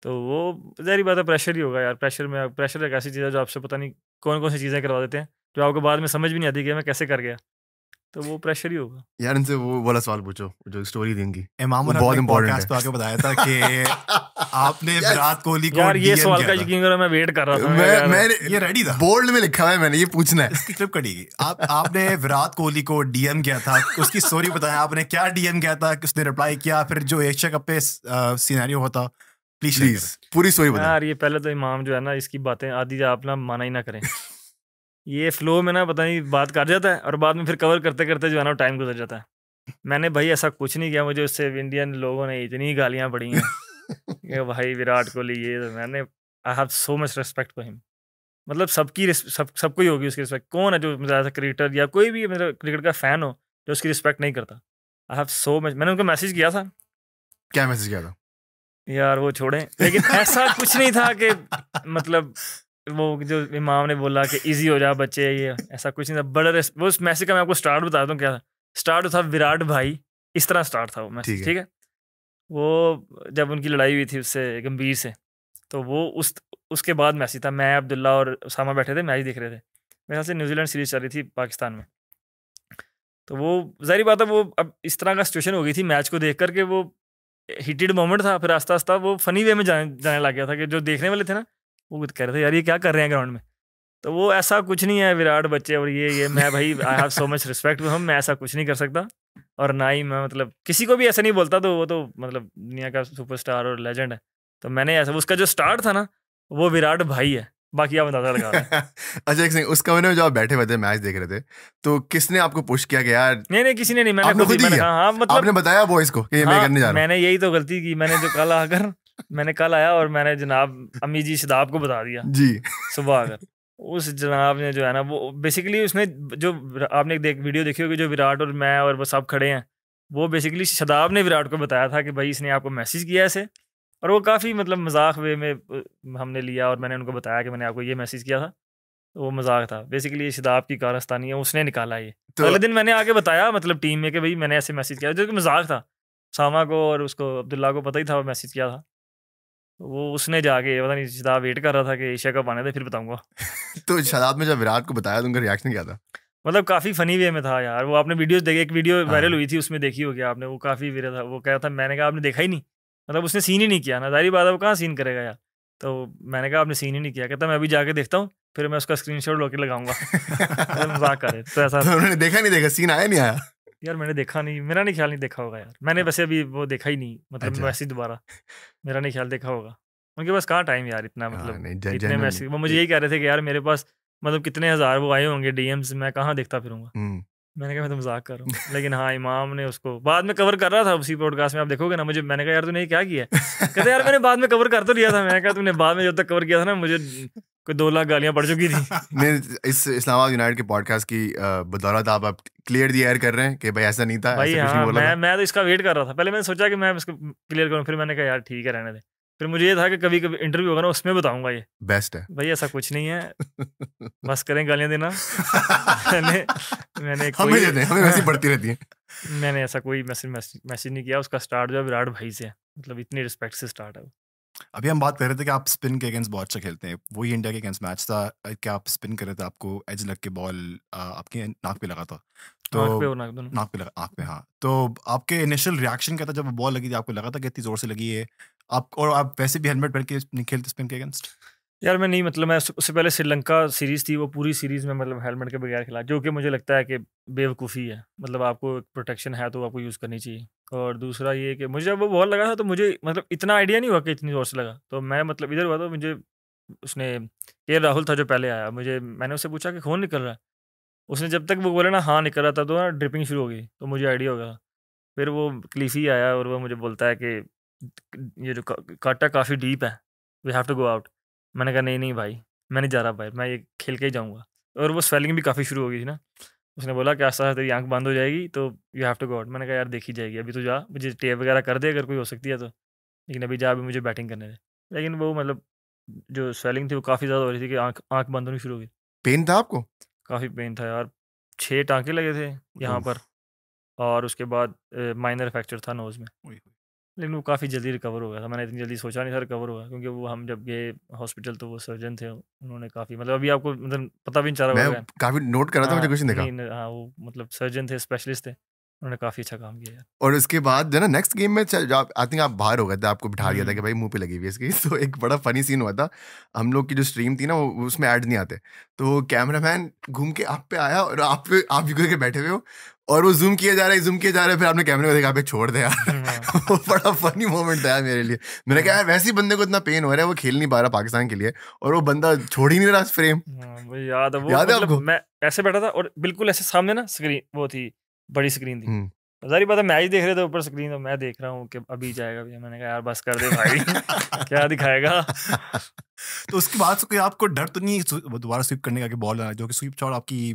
तो वो ज़ाहिर बात है प्रेशर ही होगा यार। प्रेशर एक ऐसी चीज़ है जो आपसे पता नहीं कौन कौन सी चीज़ें करवा देते हैं, जो आपको बाद में समझ भी नहीं आती कि मैं कैसे कर गया। तो वो प्रेशर ही होगा। यार इनसे वो वाला सवाल पूछो जो स्टोरी थी इनकी, इमाम वो ने बहुत अपने इंपॉर्टेंट पॉडकास्ट पे है। आके बताया था कि आपने विराट कोहली को यार ये DM सवाल किया का था। यकीन करो मैं वेट कर रहा था मैंने ये रेडी था, बोल्ड में लिखा हुआ है मैंने, ये पूछना है। इसकी क्लिप कटेगी। आपने विराट कोहली को DM किया था, उसकी स्टोरी बताया, आपने क्या DM किया था, किसने रिप्लाई किया, फिर जो एशिया कप पे सिनेरियो होता, प्लीज पूरी स्टोरी बता। यार ये पहले तो इमाम जो है ना इसकी बातें आदि आप ना माना ही ना करें। ये फ्लो में ना पता नहीं बात कर जाता है और बाद में फिर कवर करते करते जो है ना टाइम गुजर जाता है। मैंने भाई ऐसा कुछ नहीं किया, मुझे उससे इंडियन लोगों ने इतनी गालियां पड़ी हैं कि भाई विराट कोहली ये तो मैंने I have so much respect for him. मतलब सबको ही होगी उसकी रिस्पेक्ट। कौन है जो मतलब क्रिकेटर या कोई भी मतलब क्रिकेट का फैन हो जो उसकी रिस्पेक्ट नहीं करता। I have so much. मैंने उनको मैसेज किया था। क्या मैसेज किया था? यार वो छोड़ें, लेकिन ऐसा कुछ नहीं था कि मतलब वो जो इमाम ने बोला कि इजी हो जा बच्चे, ये ऐसा कुछ नहीं था। बड़ा वो उस मैसेज का मैं आपको स्टार्ट बताता हूँ क्या था। स्टार्ट था विराट भाई, इस तरह स्टार्ट था वो मैसेज, ठीक है। वो जब उनकी लड़ाई हुई थी उससे गंभीर से, तो वो उसके बाद मैसेज था। मैं अब्दुल्ला और उसामा बैठे थे, मैच देख रहे थे। मेरे ख्याल से न्यूजीलैंड सीरीज चल रही थी पाकिस्तान में। तो वो जाहिर बात है वो अब इस तरह का सिचुएशन हो गई थी मैच को देख कर के वो हीटेड मोमेंट था। फिर आस्ता आस्ता वो फनी वे में जाने लग गया था कि जो देखने वाले थे ना वो कह रहे थे यार ये क्या कर रहे हैं ग्राउंड में। तो वो ऐसा कुछ नहीं है विराट बच्चे और ये मैं भाई I have so much respect for him. मैं ऐसा कुछ नहीं कर सकता और ना ही मैं मतलब किसी को भी ऐसा नहीं बोलता। तो वो तो मतलब दुनिया का सुपरस्टार और लेजेंड है। तो मैंने ऐसा उसका जो स्टार्ट था ना वो विराट भाई है, बाकी आप अंदाजा लगा रहे हैं। अच्छा एक सेकंड, उस कमरे में जो आप बैठे हुए थे मैच देख रहे थे, तो किसने आपको पुश किया कि यार? नहीं किसी ने नहीं, मैंने आपने खुद ही किया? हाँ मतलब आपने बताया बॉयज को कि ये मैं करने जा रहा हूँ? मैंने यही तो गलती की। मैंने जो कल आकर मैंने कल आया और मैंने जनाब अम्मी जी शदाब को बता दिया जी। सुबह आकर। उस जनाब ने जो है ना वो बेसिकली उसने जो आपने वीडियो देखी होगी जो विराट और मैं और वो सब खड़े हैं, वो बेसिकली शदाब ने विराट को बताया था कि भाई इसने आपको मैसेज किया ऐसे। और वो काफ़ी मतलब मजाक वे में हमने लिया और मैंने उनको बताया कि मैंने आपको ये मैसेज किया था। तो वो मजाक था बेसिकली, शदाब की कारस्तानी है, उसने निकाला ये। तो अगले दिन मैंने आगे बताया मतलब टीम में कि भाई मैंने ऐसे मैसेज किया, जो कि मजाक था। सामा को और उसको अब्दुल्ला को पता ही था वो मैसेज किया था। वो उसने जाके पता नहीं शदाब वेट कर रहा था कि एशिया कप आने दे फिर बताऊंगा। तो शदाब ने जब विराट को बताया तो उनका रिएक्शन क्या था? मतलब काफ़ी फनी वे में था यार। वो आपने वीडियोस देखे, एक वीडियो वायरल हुई थी उसमें देखी होगी आपने, वो काफ़ी वीरा था। वो कहा था, मैंने कहा आपने देखा ही नहीं, मतलब उसने सीन ही नहीं किया ना, जाहिर बात है वो कहाँ सीन करेगा यार। तो मैंने कहा आपने सीन ही नहीं किया। कहता मैं अभी जाके देखता हूँ फिर मैं उसका स्क्रीनशॉट लोके लगाऊंगा। मजाक करे तो ऐसा। तो उन्होंने देखा नहीं, देखा सीन आया नहीं आया? यार मैंने देखा नहीं, मेरा नहीं ख्याल नहीं देखा होगा यार। मैंने वैसे अभी वो देखा ही नहीं, मतलब अच्छा। मैसेज दोबारा मेरा नहीं ख्याल देखा होगा। उनके पास कहाँ टाइम यार इतना, हाँ, मतलब नहीं, इतने genuinely। मैसेज। वो मुझे यही कह रहे थे कि यार मेरे पास मतलब कितने हज़ार वो आए होंगे डीएम्स, मैं कहाँ देखता फिरूंगा। मैंने कहा मैं तो मजाक कर रहा हूँ। लेकिन हाँ इमाम ने उसको बाद में कवर कर रहा था उसी पॉडकास्ट में, आप देखोगे ना। मुझे मैंने कहा यार तूने ये क्या किया है? कहते यार मैंने बाद में कवर कर तो लिया था। मैंने कहा तूने बाद में जब तक कवर किया था ना मुझे कोई 2 लाख गालियां पड़ चुकी थी। नहीं, इस इस्लामाबाद यूनाइटेड के पॉडकास्ट की बदौलत आप क्लियर दी एयर कर रहे हैं कि भाई ऐसा नहीं था, भाई ऐसा कुछ नहीं हाँ बोला था। मैं तो इसका वेट कर रहा था। पहले मैंने सोचा कि मैं इसको क्लियर करूँ, फिर मैंने कहा यार ठीक है रहने दे। फिर मुझे ये था कि कभी कभी इंटरव्यू होगा ना उसमें बताऊंगा ये। बेस्ट है भाई ऐसा कुछ नहीं है, बस करें गालियां देना। मैंने हमें देते हैं, हमें वैसी बढ़ती रहती है। मैंने ऐसा कोई मैसेज नहीं किया। उसका स्टार्ट जो है विराट भाई से है, मतलब इतनी रिस्पेक्ट से स्टार्ट है वो। अभी हम बात कर रहे थे कि आप स्पिन के अगेंस्ट बहुत अच्छा खेलते हैं, वही इंडिया के अगेंस्ट मैच था कि आप स्पिन कर रहे थे, आपको एज लग के बॉल आपके नाक पे लगा था। तो आँख पे और नाक दोनों। नाक पे लगा, आँख पे, हाँ। तो आपके इनिशियल रिएक्शन क्या था जब बॉल लगी थी? आपको लगा था कि इतनी जोर से लगी है? और आप वैसे भी हेलमेट पहन के नहीं खेलते स्पिन के अगेंस्ट? यार मैं नहीं, मतलब मैं उससे पहले श्रीलंका सीरीज़ थी, वो पूरी सीरीज़ में मतलब हेलमेट के बगैर खेला, जो कि मुझे लगता है कि बेवकूफ़ी है। मतलब आपको प्रोटेक्शन है तो आपको यूज़ करनी चाहिए। और दूसरा ये कि मुझे जब वो बॉल लगा था तो मुझे मतलब इतना आइडिया नहीं हुआ कि इतनी ज़ोर से लगा। तो मैं मतलब इधर हुआ तो मुझे उसने के राहुल था जो पहले आया, मैंने उससे पूछा कि खून निकल रहा है? उसने जब तक वो बोला ना हाँ निकल रहा था तो ना ड्रिपिंग शुरू हो गई, तो मुझे आइडिया हो गया। फिर वो क्लीफी आया और वो मुझे बोलता है कि ये जो काटा काफ़ी डीप है, we have to go out. मैंने कहा नहीं भाई, मैं नहीं जा रहा भाई, मैं ये खेल के ही जाऊँगा। और वो स्वेलिंग भी काफ़ी शुरू हो गई थी ना। उसने बोला कि आस्ता-आस्ता तेरी आँख बंद हो जाएगी तो you have to go out. मैंने कहा यार देखी जाएगी, अभी तो जा, मुझे टेप वगैरह कर दे अगर कोई हो सकती है तो। लेकिन अभी जा, अभी मुझे बैटिंग करने दे। लेकिन वो मतलब जो स्वेलिंग थी वो काफ़ी ज़्यादा हो रही थी कि आँख आँख बंद होनी शुरू हो गई। पेन था आपको? काफ़ी पेन था यार, 6 टाँके लगे थे यहाँ पर। और उसके बाद माइनर फ्रैक्चर था नोज़ में। लेकिन वो काफ़ी जल्दी रिकवर हो गया था। मैंने इतनी जल्दी सोचा नहीं था रिकवर होगा, क्योंकि वो हम जब गए हॉस्पिटल तो वो सर्जन थे, उन्होंने काफ़ी मतलब अभी आपको मतलब पता भी नहीं चल रहा मैं होगा। काफी नोट कर रहा था, मुझे हाँ, कुछ नहीं देखा। हाँ वो मतलब सर्जन थे, स्पेशलिस्ट थे। उन्होंने काफ़ी अच्छा काम किया यार। और उसके बाद जो ना नेक्स्ट गेम में आई थिंक आप बाहर हो गए थे, आपको बिठा दिया था कि हम्म, भाई मुंह पे लगी हुई है इसकी। तो एक बड़ा फनी सीन हुआ था, हम लोग की जो स्ट्रीम थी ना वो उसमें ऐड नहीं आते, तो कैमरामैन घूम के आप पे आया और आप भी करके बैठे हुए हो और वो जूम किया जा रहा है, फिर आपने कैमरे को देखा पे छोड़ दे यार। हाँ वो बड़ा फनी मोमेंट था यार मेरे लिए। मैंने कहा हाँ यार वैसे ही बंदे को इतना पेन हो रहा है, वो खेल नहीं पा रहा पाकिस्तान के लिए और वो बंदा छोड़ ही नहीं रहा फ्रेम। हाँ, मुझे याद है वो, याद है मतलब आपको? मैं ऐसे बैठा था और बिल्कुल ऐसे सामने ना स्क्रीन वो थी, बड़ी स्क्रीन थी। हम्म। जारी बात है मैच देख रहे थे ऊपर स्क्रीन, तो मैं देख रहा हूँ कि अभी जाएगा भी। मैंने कहा यार बस कर दे भाई क्या दिखाएगा। तो उसके बाद से कोई आपको डर तो नहीं वो दोबारा स्वीप करने का कि बॉल आना, जो कि स्वीप शॉट आपकी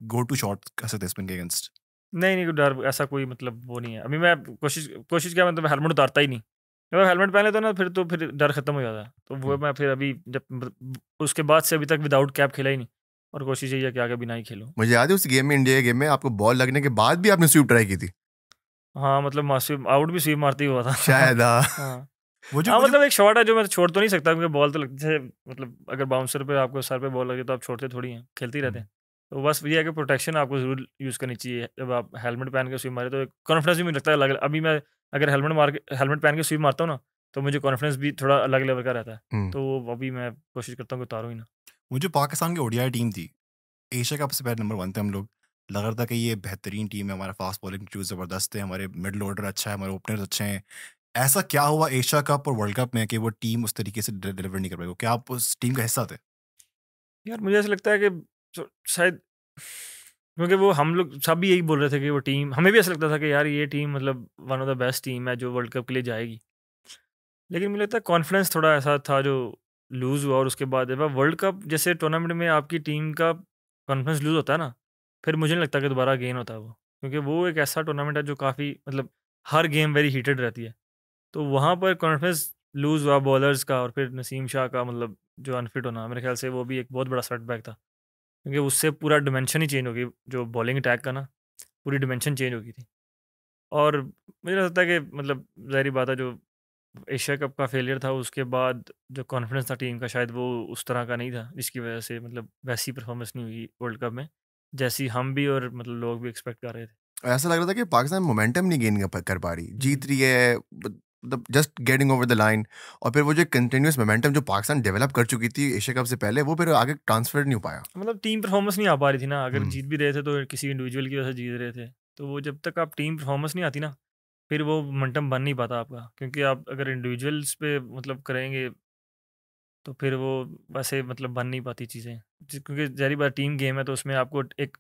गो टू शॉट कह सकते हैं स्पिन के अगेंस्ट? नहीं नहीं, कोई डर ऐसा कोई मतलब वो नहीं है। अभी मैं कोशिश किया, मतलब हेलमेट उतारता ही नहीं। जब मैं हेलमेट पहन लेता हूं ना फिर डर खत्म हो जाता है। तो वो मैं फिर अभी जब उसके बाद से अभी तक विदाउट कैप खेला ही नहीं, और कोशिश यही है कि आगे भी ना ही खेलूँ। मुझे याद है उस गेम में, इंडिया गेम में आपको बॉल लगने के बाद भी आपने स्वीप ट्राई की थी हाँ मतलब स्वीप आउट भी स्वीप मारती हुआ था। शायद। हाँ वो जो हाँ, वो जो मतलब एक शॉट है जो मैं छोड़ तो नहीं सकता, क्योंकि बॉल तो लगती है, मतलब अगर बाउंसर पे आपको सर पे बॉल लगे तो आप छोड़ते थोड़ी हैं, खेलते ही रहते हैं। तो बस ये है कि प्रोटेक्शन आपको ज़रूर यूज़ करनी चाहिए। जब आप हेलमेट पहन के स्विम मारे तो कॉन्फिडेंस भी मुझे लगता है अलग। अभी मैं अगर हेलमेट पहन के स्विम मारता हूँ ना, तो मुझे कॉन्फिडेंस भी थोड़ा अलग लेवल का रहता है। हम्म। तो अभी मैं कोशिश करता हूँ कि उतारूँ ही ना। वो जो पाकिस्तान की ओडीआई टीम थी, एशिया कप से पहले नंबर 1 थे हम लोग। लग रहा था कि ये बेहतरीन टीम है, हमारा फास्ट बॉलिंग ट्यूज ज़बरदस्त है, हमारे मिडल ऑर्डर अच्छा है, हमारे ओपनर्स अच्छे हैं। ऐसा क्या हुआ एशिया कप और वर्ल्ड कप में कि वो टीम उस तरीके से डिलीवर नहीं कर पाई? क्या आप उस टीम का हिस्सा थे? यार मुझे ऐसा लगता है कि शायद क्योंकि वो हम लोग सब भी यही बोल रहे थे कि वो टीम, हमें भी ऐसा लगता था कि यार ये टीम मतलब one of the best team है जो वर्ल्ड कप के लिए जाएगी। लेकिन मुझे लगता है कॉन्फिडेंस थोड़ा ऐसा था जो लूज़ हुआ, और उसके बाद जब वर्ल्ड कप जैसे टूर्नामेंट में आपकी टीम का कॉन्फिडेंस लूज़ होता है ना, फिर मुझे नहीं लगता कि दोबारा गेन होता है वो। क्योंकि वो एक ऐसा टूर्नामेंट है जो काफ़ी मतलब हर गेम वेरी हीटेड रहती है। तो वहाँ पर कॉन्फिडेंस लूज़ हुआ बॉलर्स का, और फिर नसीम शाह का मतलब जो अनफिट होना, मेरे ख्याल से वो भी एक बहुत बड़ा सेटबैक था। क्योंकि उससे पूरा डिमेंशन ही चेंज हो गई, जो बॉलिंग अटैक का ना, पूरी डिमेंशन चेंज हो गई थी। और मुझे लगता है कि मतलब ज़ाहिर बात है, जो एशिया कप का फेलियर था उसके बाद जो कॉन्फिडेंस था टीम का, शायद वो उस तरह का नहीं था, जिसकी वजह से मतलब वैसी परफॉर्मेंस नहीं हुई वर्ल्ड कप में जैसी हम भी और मतलब लोग भी एक्सपेक्ट कर रहे थे। ऐसा लग रहा था कि पाकिस्तान मोमेंटम नहीं गेन कर पा रही, हम्म, जीत रही है, मतलब just getting over the line. और फिर वो जो कंटिन्यूस मोमेंटम जो पाकिस्तान डेवलप कर चुकी थी एशिया कप से पहले, वो फिर आगे ट्रांसफर नहीं हो पाया। मतलब टीम परफॉर्मेंस नहीं आ पा रही थी ना। अगर हम्म। जीत भी रहे थे तो किसी इंडिविजुअल की वजह से जीत रहे थे। तो वो जब तक आप टीम परफॉर्मेंस नहीं आती ना, फिर वो मोमेंटम बन नहीं पाता आपका। क्योंकि आप अगर इंडिविजुअल्स पे मतलब करेंगे तो फिर वो वैसे मतलब बन नहीं पाती चीज़ें। क्योंकि ज़ाहिर बात टीम गेम है, तो उसमें आपको एक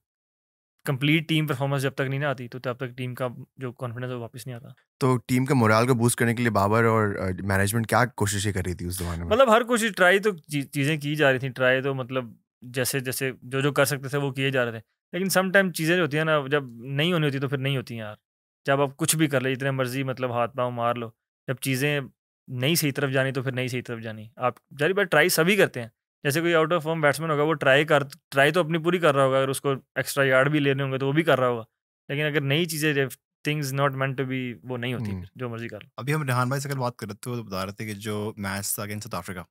कंप्लीट टीम परफॉर्मेंस जब तक नहीं ना आती, तो तब तक टीम का जो कॉन्फिडेंस है वो वापस नहीं आता। तो टीम का मोराल को बूस्ट करने के लिए बाबर और मैनेजमेंट क्या कोशिशें कर रही थी उस जमाने में? मतलब हर कोशिश ट्राई तो चीज़ें की जा रही थी। ट्राई तो मतलब जैसे जैसे जो कर सकते थे वो किए जा रहे थे। लेकिन सम टाइम चीज़ें जो होती हैं ना, जब नहीं होनी होती तो फिर नहीं होती हैं यार। जब आप कुछ भी कर ले, जितने मर्जी मतलब हाथ पाँव मार लो, जब चीज़ें नहीं सही तरफ जानी तो फिर नहीं सही तरफ जानी। आप ज़ाहिर बात ट्राई सभी करते हैं। जैसे कोई आउट ऑफ फॉर्म बैट्समैन होगा, वो ट्राई तो अपनी पूरी कर रहा होगा। अगर उसको एक्स्ट्रा यार्ड भी लेने होंगे तो वो भी कर रहा होगा। लेकिन अगर नई चीज़ें, things not meant to be, वो नहीं होती, हम्म। फिर जो मर्जी कर लो। अभी हम रेहान भाई से कल बात कर रहे थे, वो बता रहे थे कि जो मैच था अगेंस्ट साउथ अफ्रीका,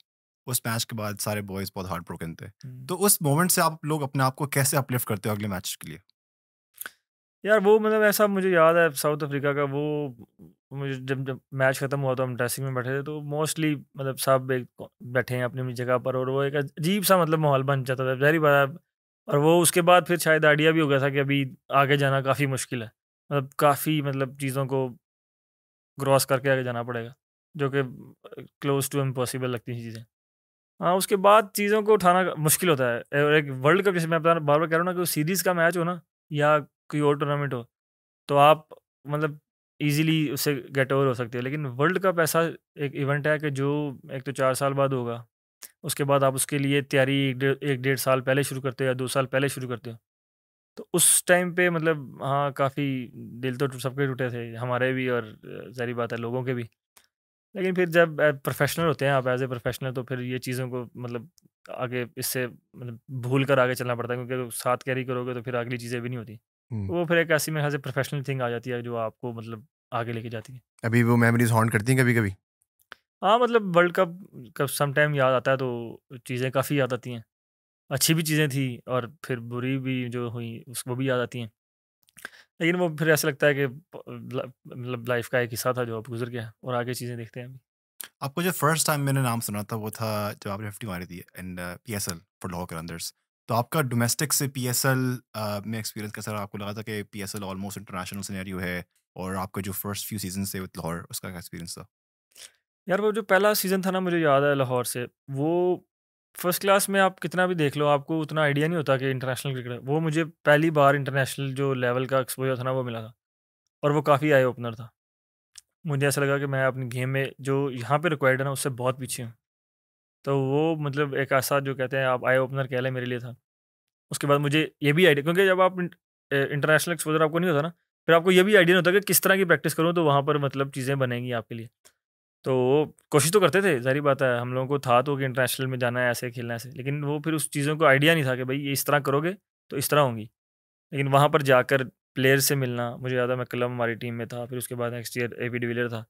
उस मैच के बाद सारे बॉयज बहुत हार्ट ब्रोकन थे। हम्म। तो उस मोमेंट से आप लोग अपने आप को कैसे अपलिफ्ट करते हो अगले मैच के लिए? यार वो मतलब ऐसा मुझे याद है साउथ अफ्रीका का वो, मुझे जब जब मैच खत्म हुआ तो हम ड्रेसिंग में बैठे थे, तो मोस्टली मतलब सब एक बैठे हैं अपनी अपनी जगह पर, और वो एक अजीब सा मतलब माहौल बन जाता था, ज़ाहिर बात है। और वो उसके बाद फिर शायद आइडिया भी हो गया था कि अभी आगे जाना काफ़ी मुश्किल है। मतलब काफ़ी मतलब चीज़ों को क्रॉस करके आगे जाना पड़ेगा, जो कि क्लोज टू इम्पॉसिबल लगती थी चीज़ें। हाँ, उसके बाद चीज़ों को उठाना मुश्किल होता है। और एक वर्ल्ड कप, जैसे मैं बार बार कह रहा हूँ ना, कि सीरीज़ का मैच हो ना, या कोई और टूर्नामेंट हो, तो आप मतलब ईज़िली उससे गेट ओवर हो सकते हो। लेकिन वर्ल्ड कप ऐसा एक इवेंट है कि जो एक तो 4 साल बाद होगा, उसके बाद आप उसके लिए तैयारी 1 डेढ़ साल पहले शुरू करते हो या 2 साल पहले शुरू करते हो। तो उस टाइम पे मतलब हाँ, काफ़ी दिल तो सबके टूटे थे, हमारे भी, और ज़ाहिर बात है लोगों के भी। लेकिन फिर जब प्रोफ़ेशनल होते हैं आप, एज़ ए प्रोफ़ेशनल, तो फिर ये चीज़ों को मतलब आगे इससे मतलब भूल कर आगे चलना पड़ता है, क्योंकि साथ कैरी करोगे तो फिर अगली चीज़ें भी नहीं होती। हम्म। वो फिर एक ऐसी मेरे ख़्याल से प्रोफ़ेशनल थिंग आ जाती है जो आपको मतलब आगे लेके जाती है। अभी वो मेमोरीज हॉन्ट करती हैं कभी कभी? हाँ, मतलब वर्ल्ड कप कब सम टाइम याद आता है तो चीज़ें काफ़ी याद आती हैं। अच्छी भी चीज़ें थी और फिर बुरी भी जो हुई वो भी याद आती हैं। लेकिन वो फिर ऐसा लगता है कि मतलब लाइफ का एक हिस्सा था जो अब गुजर गया, और आगे चीज़ें देखते हैं अभी। आपको जो फर्स्ट टाइम मैंने नाम सुना था वो था जब आपने 50 मारी थी and PSL for Lahore Qalandars. तो आपका डोमेस्टिक से PSL में एक्सपीरियंस कैसा रहा? आपको लगा था कि PSL ऑलमोस्ट इंटरनेशनल सिनेरियो है, और आपका जो फर्स्ट फ्यू सीजन थे विद लाहौर उसका क्या एक्सपीरियंस था? यार वो जो पहला सीज़न था ना, मुझे याद है लाहौर से, वो फर्स्ट क्लास में आप कितना भी देख लो, आपको उतना आइडिया नहीं होता कि इंटरनेशनल क्रिकेट है। वो मुझे पहली बार इंटरनेशनल जो लेवल का एक्सपोजर था ना, वो मिला था, और वो काफ़ी आई ओपनर था। मुझे ऐसा लगा कि मैं अपनी गेम में जो यहाँ पे रिक्वायर्ड है ना, उससे बहुत पीछे हूँ। तो वो मतलब एक ऐसा जो कहते हैं आप आई ओपनर कह लें, मेरे लिए था। उसके बाद मुझे ये भी आइडिया, क्योंकि जब आप इंटरनेशनल एक्सपोजर आपको नहीं होता ना, फिर आपको ये भी आइडिया नहीं होता कि किस तरह की प्रैक्टिस करूँ तो वहाँ पर मतलब चीज़ें बनेंगी आपके लिए। तो वो कोशिश तो करते थे, ज़ाहिर बात है, हम लोगों को था तो कि इंटरनेशनल में जाना है, ऐसे खेलना है ऐसे, लेकिन वो फिर उस चीज़ों को आइडिया नहीं था कि भाई ये इस तरह करोगे तो इस तरह होंगी। लेकिन वहाँ पर जाकर प्लेयर से मिलना, मुझे याद है मैं क्लब हमारी टीम में था, फिर उसके बाद नेक्स्ट ईयर एबी डिविलियर था।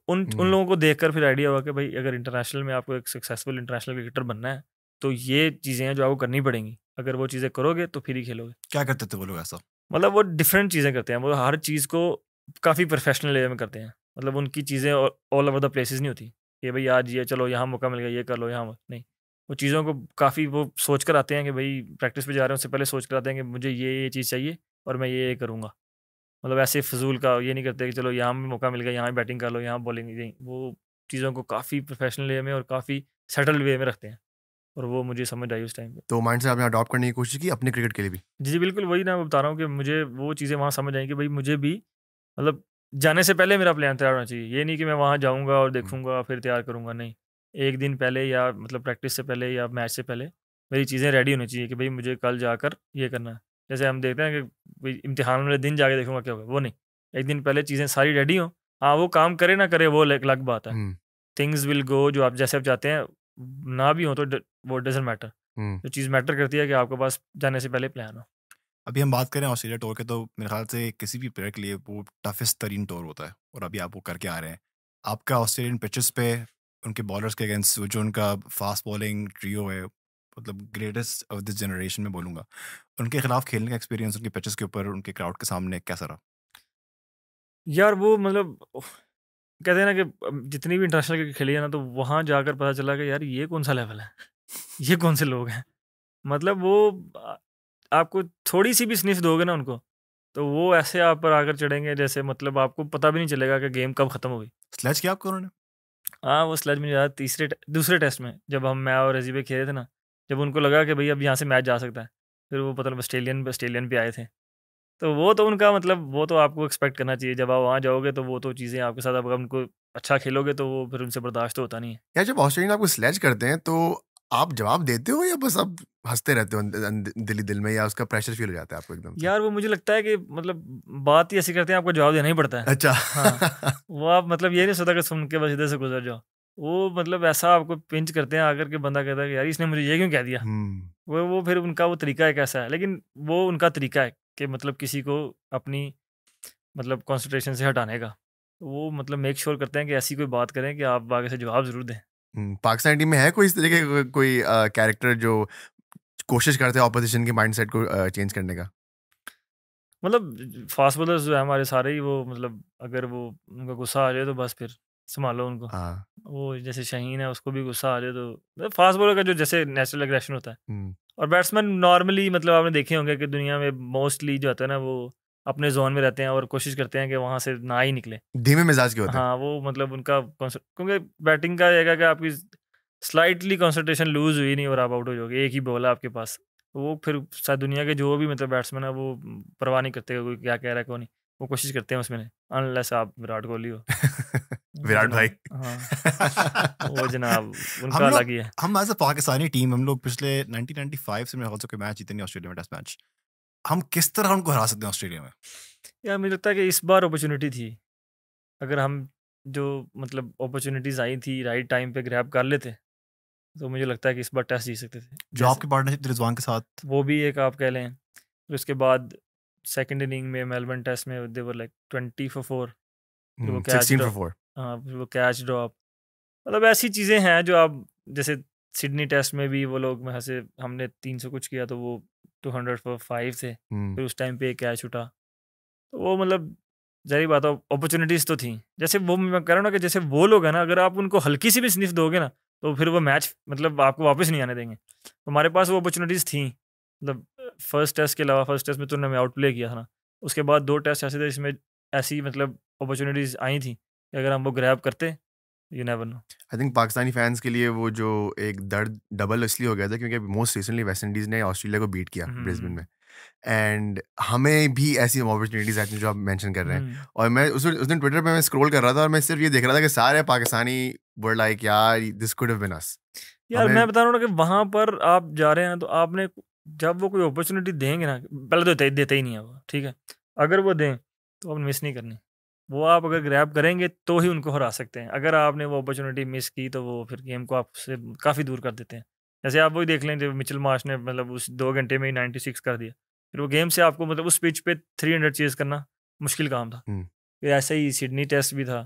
उन हम्म, लोगों को देखकर फिर आइडिया हुआ कि भाई अगर इंटरनेशनल में आपको एक सक्सेसफुल इंटरनेशनल क्रिकेटर बनना है, तो ये चीज़ें हैं जो आपको करनी पड़ेंगी। अगर वो चीज़ें करोगे तो फिर ही खेलोगे। क्या करते थे वो लोग ऐसा? मतलब वो डिफरेंट चीज़ें करते हैं, वो हर चीज़ को काफ़ी प्रोफेशनल वे में करते हैं। मतलब उनकी चीज़ें ऑल ओवर द प्लेसेस नहीं होती कि भाई आज ये चलो यहाँ मौका मिल गया, ये कर लो यहाँ नहीं। वो चीज़ों को काफ़ी वो सोच कर आते हैं कि भाई प्रैक्टिस पे जा रहे हैं, उससे पहले सोच कर आते हैं कि मुझे ये चीज़ चाहिए और मैं ये करूँगा। मतलब ऐसे फ़िज़ूल का ये नहीं करते कि चलो यहाँ भी मौका मिल गया, यहाँ बैटिंग कर लो, यहाँ बॉलिंग नहीं। वो चीज़ों को काफ़ी प्रोफेशनल वे में और काफ़ी सेटल्ड वे में रखते हैं, और वो मुझे समझ आई उस टाइम पे। तो माइंड से आपने अडॉप्ट करने की कोशिश की अपने क्रिकेट के लिए भी? जी, जी, बिल्कुल वही ना मैं बता रहा हूँ कि मुझे वो चीज़ें वहाँ समझ आई कि भाई मुझे भी मतलब जाने से पहले मेरा प्लान तैयार होना चाहिए। ये नहीं कि मैं वहाँ जाऊँगा और हम्म, देखूँगा फिर तैयार करूँगा, नहीं। 1 दिन पहले या मतलब प्रैक्टिस से पहले या मैच से पहले मेरी चीज़ें रेडी होनी चाहिए कि भई मुझे कल जाकर ये करना है। जैसे हम देखते हैं कि भई इम्तिहान वाले दिन जाके देखूँगा क्या होगा, वो नहीं। 1 दिन पहले चीज़ें सारी रेडी हों। हाँ, वो काम करे ना करे वो एक अलग बात है। हम्म, थिंग्स विल गो जो आप जैसे आप चाहते हैं, ना भी हो तो वो डज़न्ट मैटर। हम्म। जो चीज़ मैटर करती है कि आपके पास जाने से पहले प्लान हो। अभी हम बात करें ऑस्ट्रेलिया टूर के, तो मेरे ख्याल से किसी भी प्लेयर के लिए वो टफेस्ट तरीन टूर होता है, और अभी आप वो करके आ रहे हैं। आपका ऑस्ट्रेलियन पिचेस पे उनके बॉलर्स के अगेंस्ट जो उनका फास्ट बॉलिंग ट्रियो है, मतलब ग्रेटेस्ट ऑफ दिस जनरेशन में बोलूँगा, उनके खिलाफ खेलने का एक्सपीरियंस उनके पिचेस के ऊपर उनके क्राउड के सामने कैसा रहा? यार वो मतलब कहते हैं ना कि जितनी भी इंटरनेशनल क्रिकेट खेली है ना, तो वहाँ जाकर पता चला कि यार ये कौन सा लेवल है। ये कौन से लोग हैं। मतलब वो आ- आपको थोड़ी सी भी स्निफ दोगे ना उनको, तो वो ऐसे आप पर आकर चढ़ेंगे जैसे मतलब आपको पता भी नहीं चलेगा कि गेम कब खत्म हो गई। स्लेज किया आपको उन्होंने? हाँ, वो स्लज मुझे याद है दूसरे टेस्ट में जब मैं और अजीबे खेले थे ना, जब उनको लगा कि भाई अब यहाँ से मैच जा सकता है, फिर वो पता नहीं ऑस्ट्रेलियन पे आए थे। तो वो तो उनका मतलब वो तो आपको एक्सपेक्ट करना चाहिए, जब आप वहाँ जाओगे तो वो तो चीज़ें आपके साथ, अब उनको अच्छा खेलोगे तो वो फिर उनसे बर्दाश्त तो होता नहीं है। यार जब ऑस्ट्रेलियन आपको स्लेज करते हैं तो आप जवाब देते हो या बस आप हंसते रहते हो दिली दिल में, या उसका प्रेशर फील हो जाता है आपको एकदम से? यार वो मुझे लगता है कि मतलब बात ही ऐसी करते हैं, आपको जवाब देना ही पड़ता है। अच्छा। हाँ, वो आप मतलब ये नहीं सोचा कि सुन के बस इधर से गुज़र जाओ। वो मतलब ऐसा आपको पिंच करते हैं आकर के, बंदा कहता है कि यार इसने मुझे ये क्यों कह दिया? हम्म, वो फिर उनका वो तरीका एक ऐसा है, लेकिन वो उनका तरीका है कि मतलब किसी को अपनी मतलब कंसंट्रेशन से हटाने का। तो वो मतलब मेक श्योर करते हैं कि ऐसी कोई बात करें कि आप आगे से जवाब ज़रूर दें। पाकिस्तान टीम में है कोई इस तरीके का कोई कैरेक्टर जो कोशिश करते हैं ऑपोजिशन के माइंडसेट को चेंज करने का? मतलब फास्ट बॉलर्स जो है हमारे सारे ही वो मतलब अगर वो उनका गुस्सा आ जाए तो बस फिर सँभालो उनको। हाँ। वो जैसे शाहीन है, उसको भी गुस्सा आ जाए तो मतलब फास्ट बॉलर का जो जैसे नेचुरल एग्रेशन होता है। हम्म, और बैट्समैन नॉर्मली मतलब आपने देखे होंगे कि दुनिया में मोस्टली जो होता है ना, वो अपने ज़ोन में रहते हैं और कोशिश करते हैं कि वहाँ से ना ही निकले। धीमे मिजाज के होते हैं। हाँ, वो मतलब उनका क्योंकि बैटिंग का ये है कि आपकी स्लाइटली कंसंट्रेशन लूज़ हुई नहीं और आप आउट हो जाओगे, एक ही बॉल है आपके पास। तो वो फिर शायद दुनिया के जो भी मतलब बैट्समैन है वो परवाह नहीं करते कोई क्या कह रहा है कौन नहीं। वो कोशिश करते हैं उसमें, अनलेस आप विराट कोहली हो। वो विराट भाई। जनाब हाँ, वो जनाब हम उनका लोग अलग ही है। हम एज अ पाकिस्तानी टीम हम लोग पिछले 1995 से मेरे ख्याल से कोई मैच जीते नहीं ऑस्ट्रेलिया में, टेस्ट मैच। हम किस तरह उनको हरा सकते हैं ऑस्ट्रेलिया में? यार मुझे लगता है कि इस बार अपॉर्च्युनिटी थी। अगर हम जो मतलब अपॉर्च्युनिटीज़ आई थी राइट टाइम पे ग्रैब कर लेते, तो मुझे लगता है कि इस बार टेस्ट जीत सकते थे। जो जैसे आपकी पार्टनरशिप रिजवान के साथ। वो भी एक आप कह लें। फिर उसके बाद सेकंड इनिंग में मेलबर्न टेस्ट में दे वर लाइक 20 फॉर 4। फिर वो कैच 16 ड्रॉप। फॉर 4। हाँ, फिर वो कैच ड्रॉप। मतलब ऐसी चीज़ें हैं जो आप जैसे सिडनी टेस्ट में भी वो लोग में से हमने 300 कुछ किया तो वो 200 फॉर 5 थे। हम्म, फिर उस टाइम पे एक कैच उठा। तो वो मतलब ज़ाहिर बात है अपॉर्चुनिटीज़ तो थी। जैसे वो मैं कह रहा हूँ ना कि जैसे वो लोग हैं ना, अगर आप उनको हल्की सी भी स्निफ़ दोगे ना, तो फिर वो मैच मतलब आपको वापस नहीं आने देंगे। तो हमारे पास वो अपॉर्चुनिटीज़ थी। मतलब फर्स्ट टेस्ट के अलावा, फर्स्ट टेस्ट में तो उन्होंने हमें आउट प्ले किया था ना, उसके बाद 2 टेस्ट ऐसे थे जिसमें ऐसी मतलब अपॉर्चुनिटीज़ आई थी कि अगर हम वो ग्रैब करते, you never know. I think Pakistani fans के लिए वो जो एक दर्द डबल इसलिए हो गया था क्योंकि मोस्ट रिसेंटली वेस्ट इंडीज़ ने ऑस्ट्रेलिया को बीट किया ब्रिस्बेन में, एंड हमें भी ऐसी अपॉर्चुनिटीज़ आती हैं जो आप मेंशन कर रहे हैं। हुँ। और मैं उस दिन ट्विटर पे मैं स्क्रॉल कर रहा था और मैं सिर्फ ये देख रहा था कि सारे पाकिस्तानी वर लाइक यार दिस कुड हैव बीन अस। यार हमें मैं बता रहा हूँ ना कि वहाँ पर आप जा रहे हैं तो आपने जब वो कोई अपॉर्चुनिटी देंगे ना, पहले तो देते ही नहीं है वो, ठीक है? अगर वो दें तो आपने मिस नहीं करनी। वो आप अगर ग्रैब करेंगे तो ही उनको हरा सकते हैं। अगर आपने वो अपॉर्चुनिटी मिस की तो वो फिर गेम को आपसे काफ़ी दूर कर देते हैं। जैसे आप वही देख लें जो मिचेल मार्श ने मतलब उस 2 घंटे में ही 96 कर दिया। फिर वो गेम से आपको मतलब उस पिच पे 300 चेज़ करना मुश्किल काम था। हुँ। फिर ऐसे ही सिडनी टेस्ट भी था।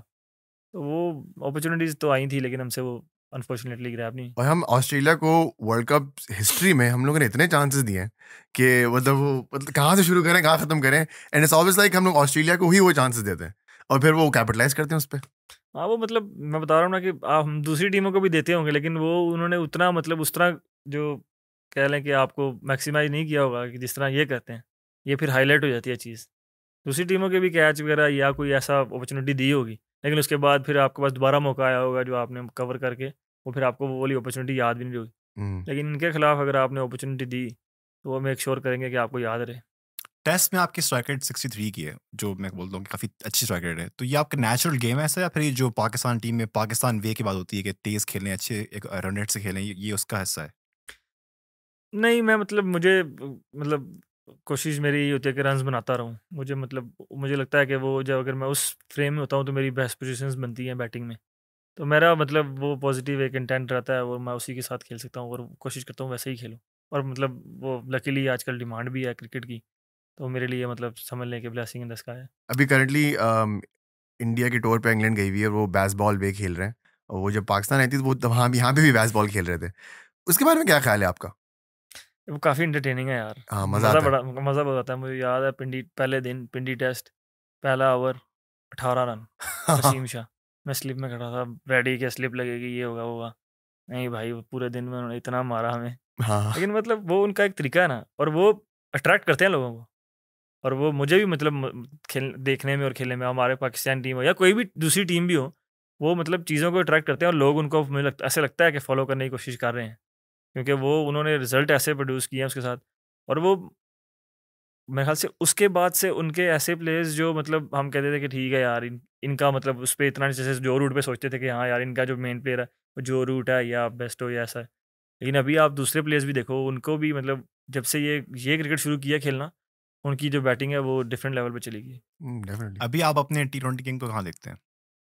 तो वो अपॉर्चुनिटीज़ तो आई थी लेकिन हमसे वो अनफॉर्चुनेटली ग्रैब नहीं। और हम ऑस्ट्रेलिया को वर्ल्ड कप हिस्ट्री में हम लोगों ने इतने चांसेस दिए हैं कि मतलब वो मतलब कहाँ से शुरू करें कहाँ खत्म करें, एंड इट्स ऑलवेज लाइक हम लोग ऑस्ट्रेलिया को ही वो चांसेस देते हैं और फिर वो कैपिटलाइज करते हैं उस पर। हाँ, वो मतलब मैं बता रहा हूँ ना कि हम दूसरी टीमों को भी देते होंगे लेकिन वो उन्होंने उतना मतलब उस तरह जो कह लें कि आपको मैक्सिमाइज़ नहीं किया होगा कि जिस तरह ये करते हैं। ये फिर हाइलाइट हो जाती है चीज़। दूसरी टीमों के भी कैच वगैरह या कोई ऐसा अपॉर्चुनिटी दी होगी, लेकिन उसके बाद फिर आपके पास दोबारा मौका आया होगा जो आपने कवर करके वो फिर आपको वो वाली अपॉर्चुनिटी याद भी नहीं होगी। हम्म। लेकिन इनके खिलाफ अगर आपने अपॉर्चुनिटी दी, तो वो मेक श्योर करेंगे कि आपको याद रहे। टेस्ट में आपकी स्ट्राइक रेट 63 की है, जो मैं बोलता हूँ कि काफ़ी अच्छी स्ट्राइक रेट है। तो ये आपका नेचुरल गेम है ऐसा, या फिर ये जो पाकिस्तान टीम में पाकिस्तान वे की बात होती है कि तेज़ खेलें, अच्छे एक रन रेट से खेलें, ये उसका हिस्सा है? नहीं, मैं मतलब मुझे मतलब कोशिश मेरी यही होती है कि रन्स बनाता रहूँ। मुझे मतलब मुझे लगता है कि वो जब अगर मैं उस फ्रेम में होता हूँ तो मेरी बेस्ट पोज़ीशंस बनती हैं बैटिंग में। तो मेरा मतलब वो पॉज़िटिव एक इंटेंट रहता है और मैं उसी के साथ खेल सकता हूँ और कोशिश करता हूँ वैसे ही खेलूँ। और मतलब वो लकीली आजकल डिमांड भी है क्रिकेट की, तो मेरे लिए मतलब समझ लें कि ब्लेसिंग इन द स्काई है। अभी करंटली इंडिया की टूर पे इंग्लैंड गई हुई है, वो बेसबॉल वे खेल रहे हैं, और वो जब पाकिस्तान आई थी तो वो वहाँ भी यहाँ पे भी बेसबॉल खेल रहे थे। उसके बारे में क्या ख्याल है आपका? वो काफ़ी एंटरटेनिंग है यार। हाँ, मज़ा आता है। मज़ा बहुत आता है। मुझे याद है पहले दिन पिंडी टेस्ट, पहला ओवर 18 रन, वसीम शाह। मैं स्लिप में खड़ा था, रेडी कि स्लिप लगेगी, ये होगा, वो होगा। नहीं भाई, वो पूरे दिन में उन्होंने इतना मारा हमें। हाँ। लेकिन मतलब वो उनका एक तरीका है ना, और वो अट्रैक्ट करते हैं लोगों को। और वो मुझे भी मतलब खेल देखने में और खेलने में, हमारे पाकिस्तान टीम हो या कोई भी दूसरी टीम भी हो, वो मतलब चीज़ों को अट्रैक्ट करते हैं और लोग उनको मुझे लगता ऐसा लगता है कि फ़ॉलो करने की कोशिश कर रहे हैं। क्योंकि वो उन्होंने रिज़ल्ट ऐसे प्रोड्यूस किए हैं उसके साथ। और वो मेरे ख़्याल से उसके बाद से उनके ऐसे प्लेयर्स जो मतलब हम कहते थे कि ठीक है यार, इनका मतलब उस पे इतना, जैसे जो रूट पे सोचते थे कि हाँ यार, इनका जो मेन प्लेयर है वो जो रूट है या बेस्टो या ऐसा है। लेकिन अभी आप दूसरे प्लेयर्स भी देखो, उनको भी मतलब जब से ये क्रिकेट शुरू किया खेलना, उनकी जो बैटिंग है वो डिफरेंट लेवल पे चली गई। डेफिनेटली। अभी आप अपने टी-20 गेम को कहाँ देखते हैं?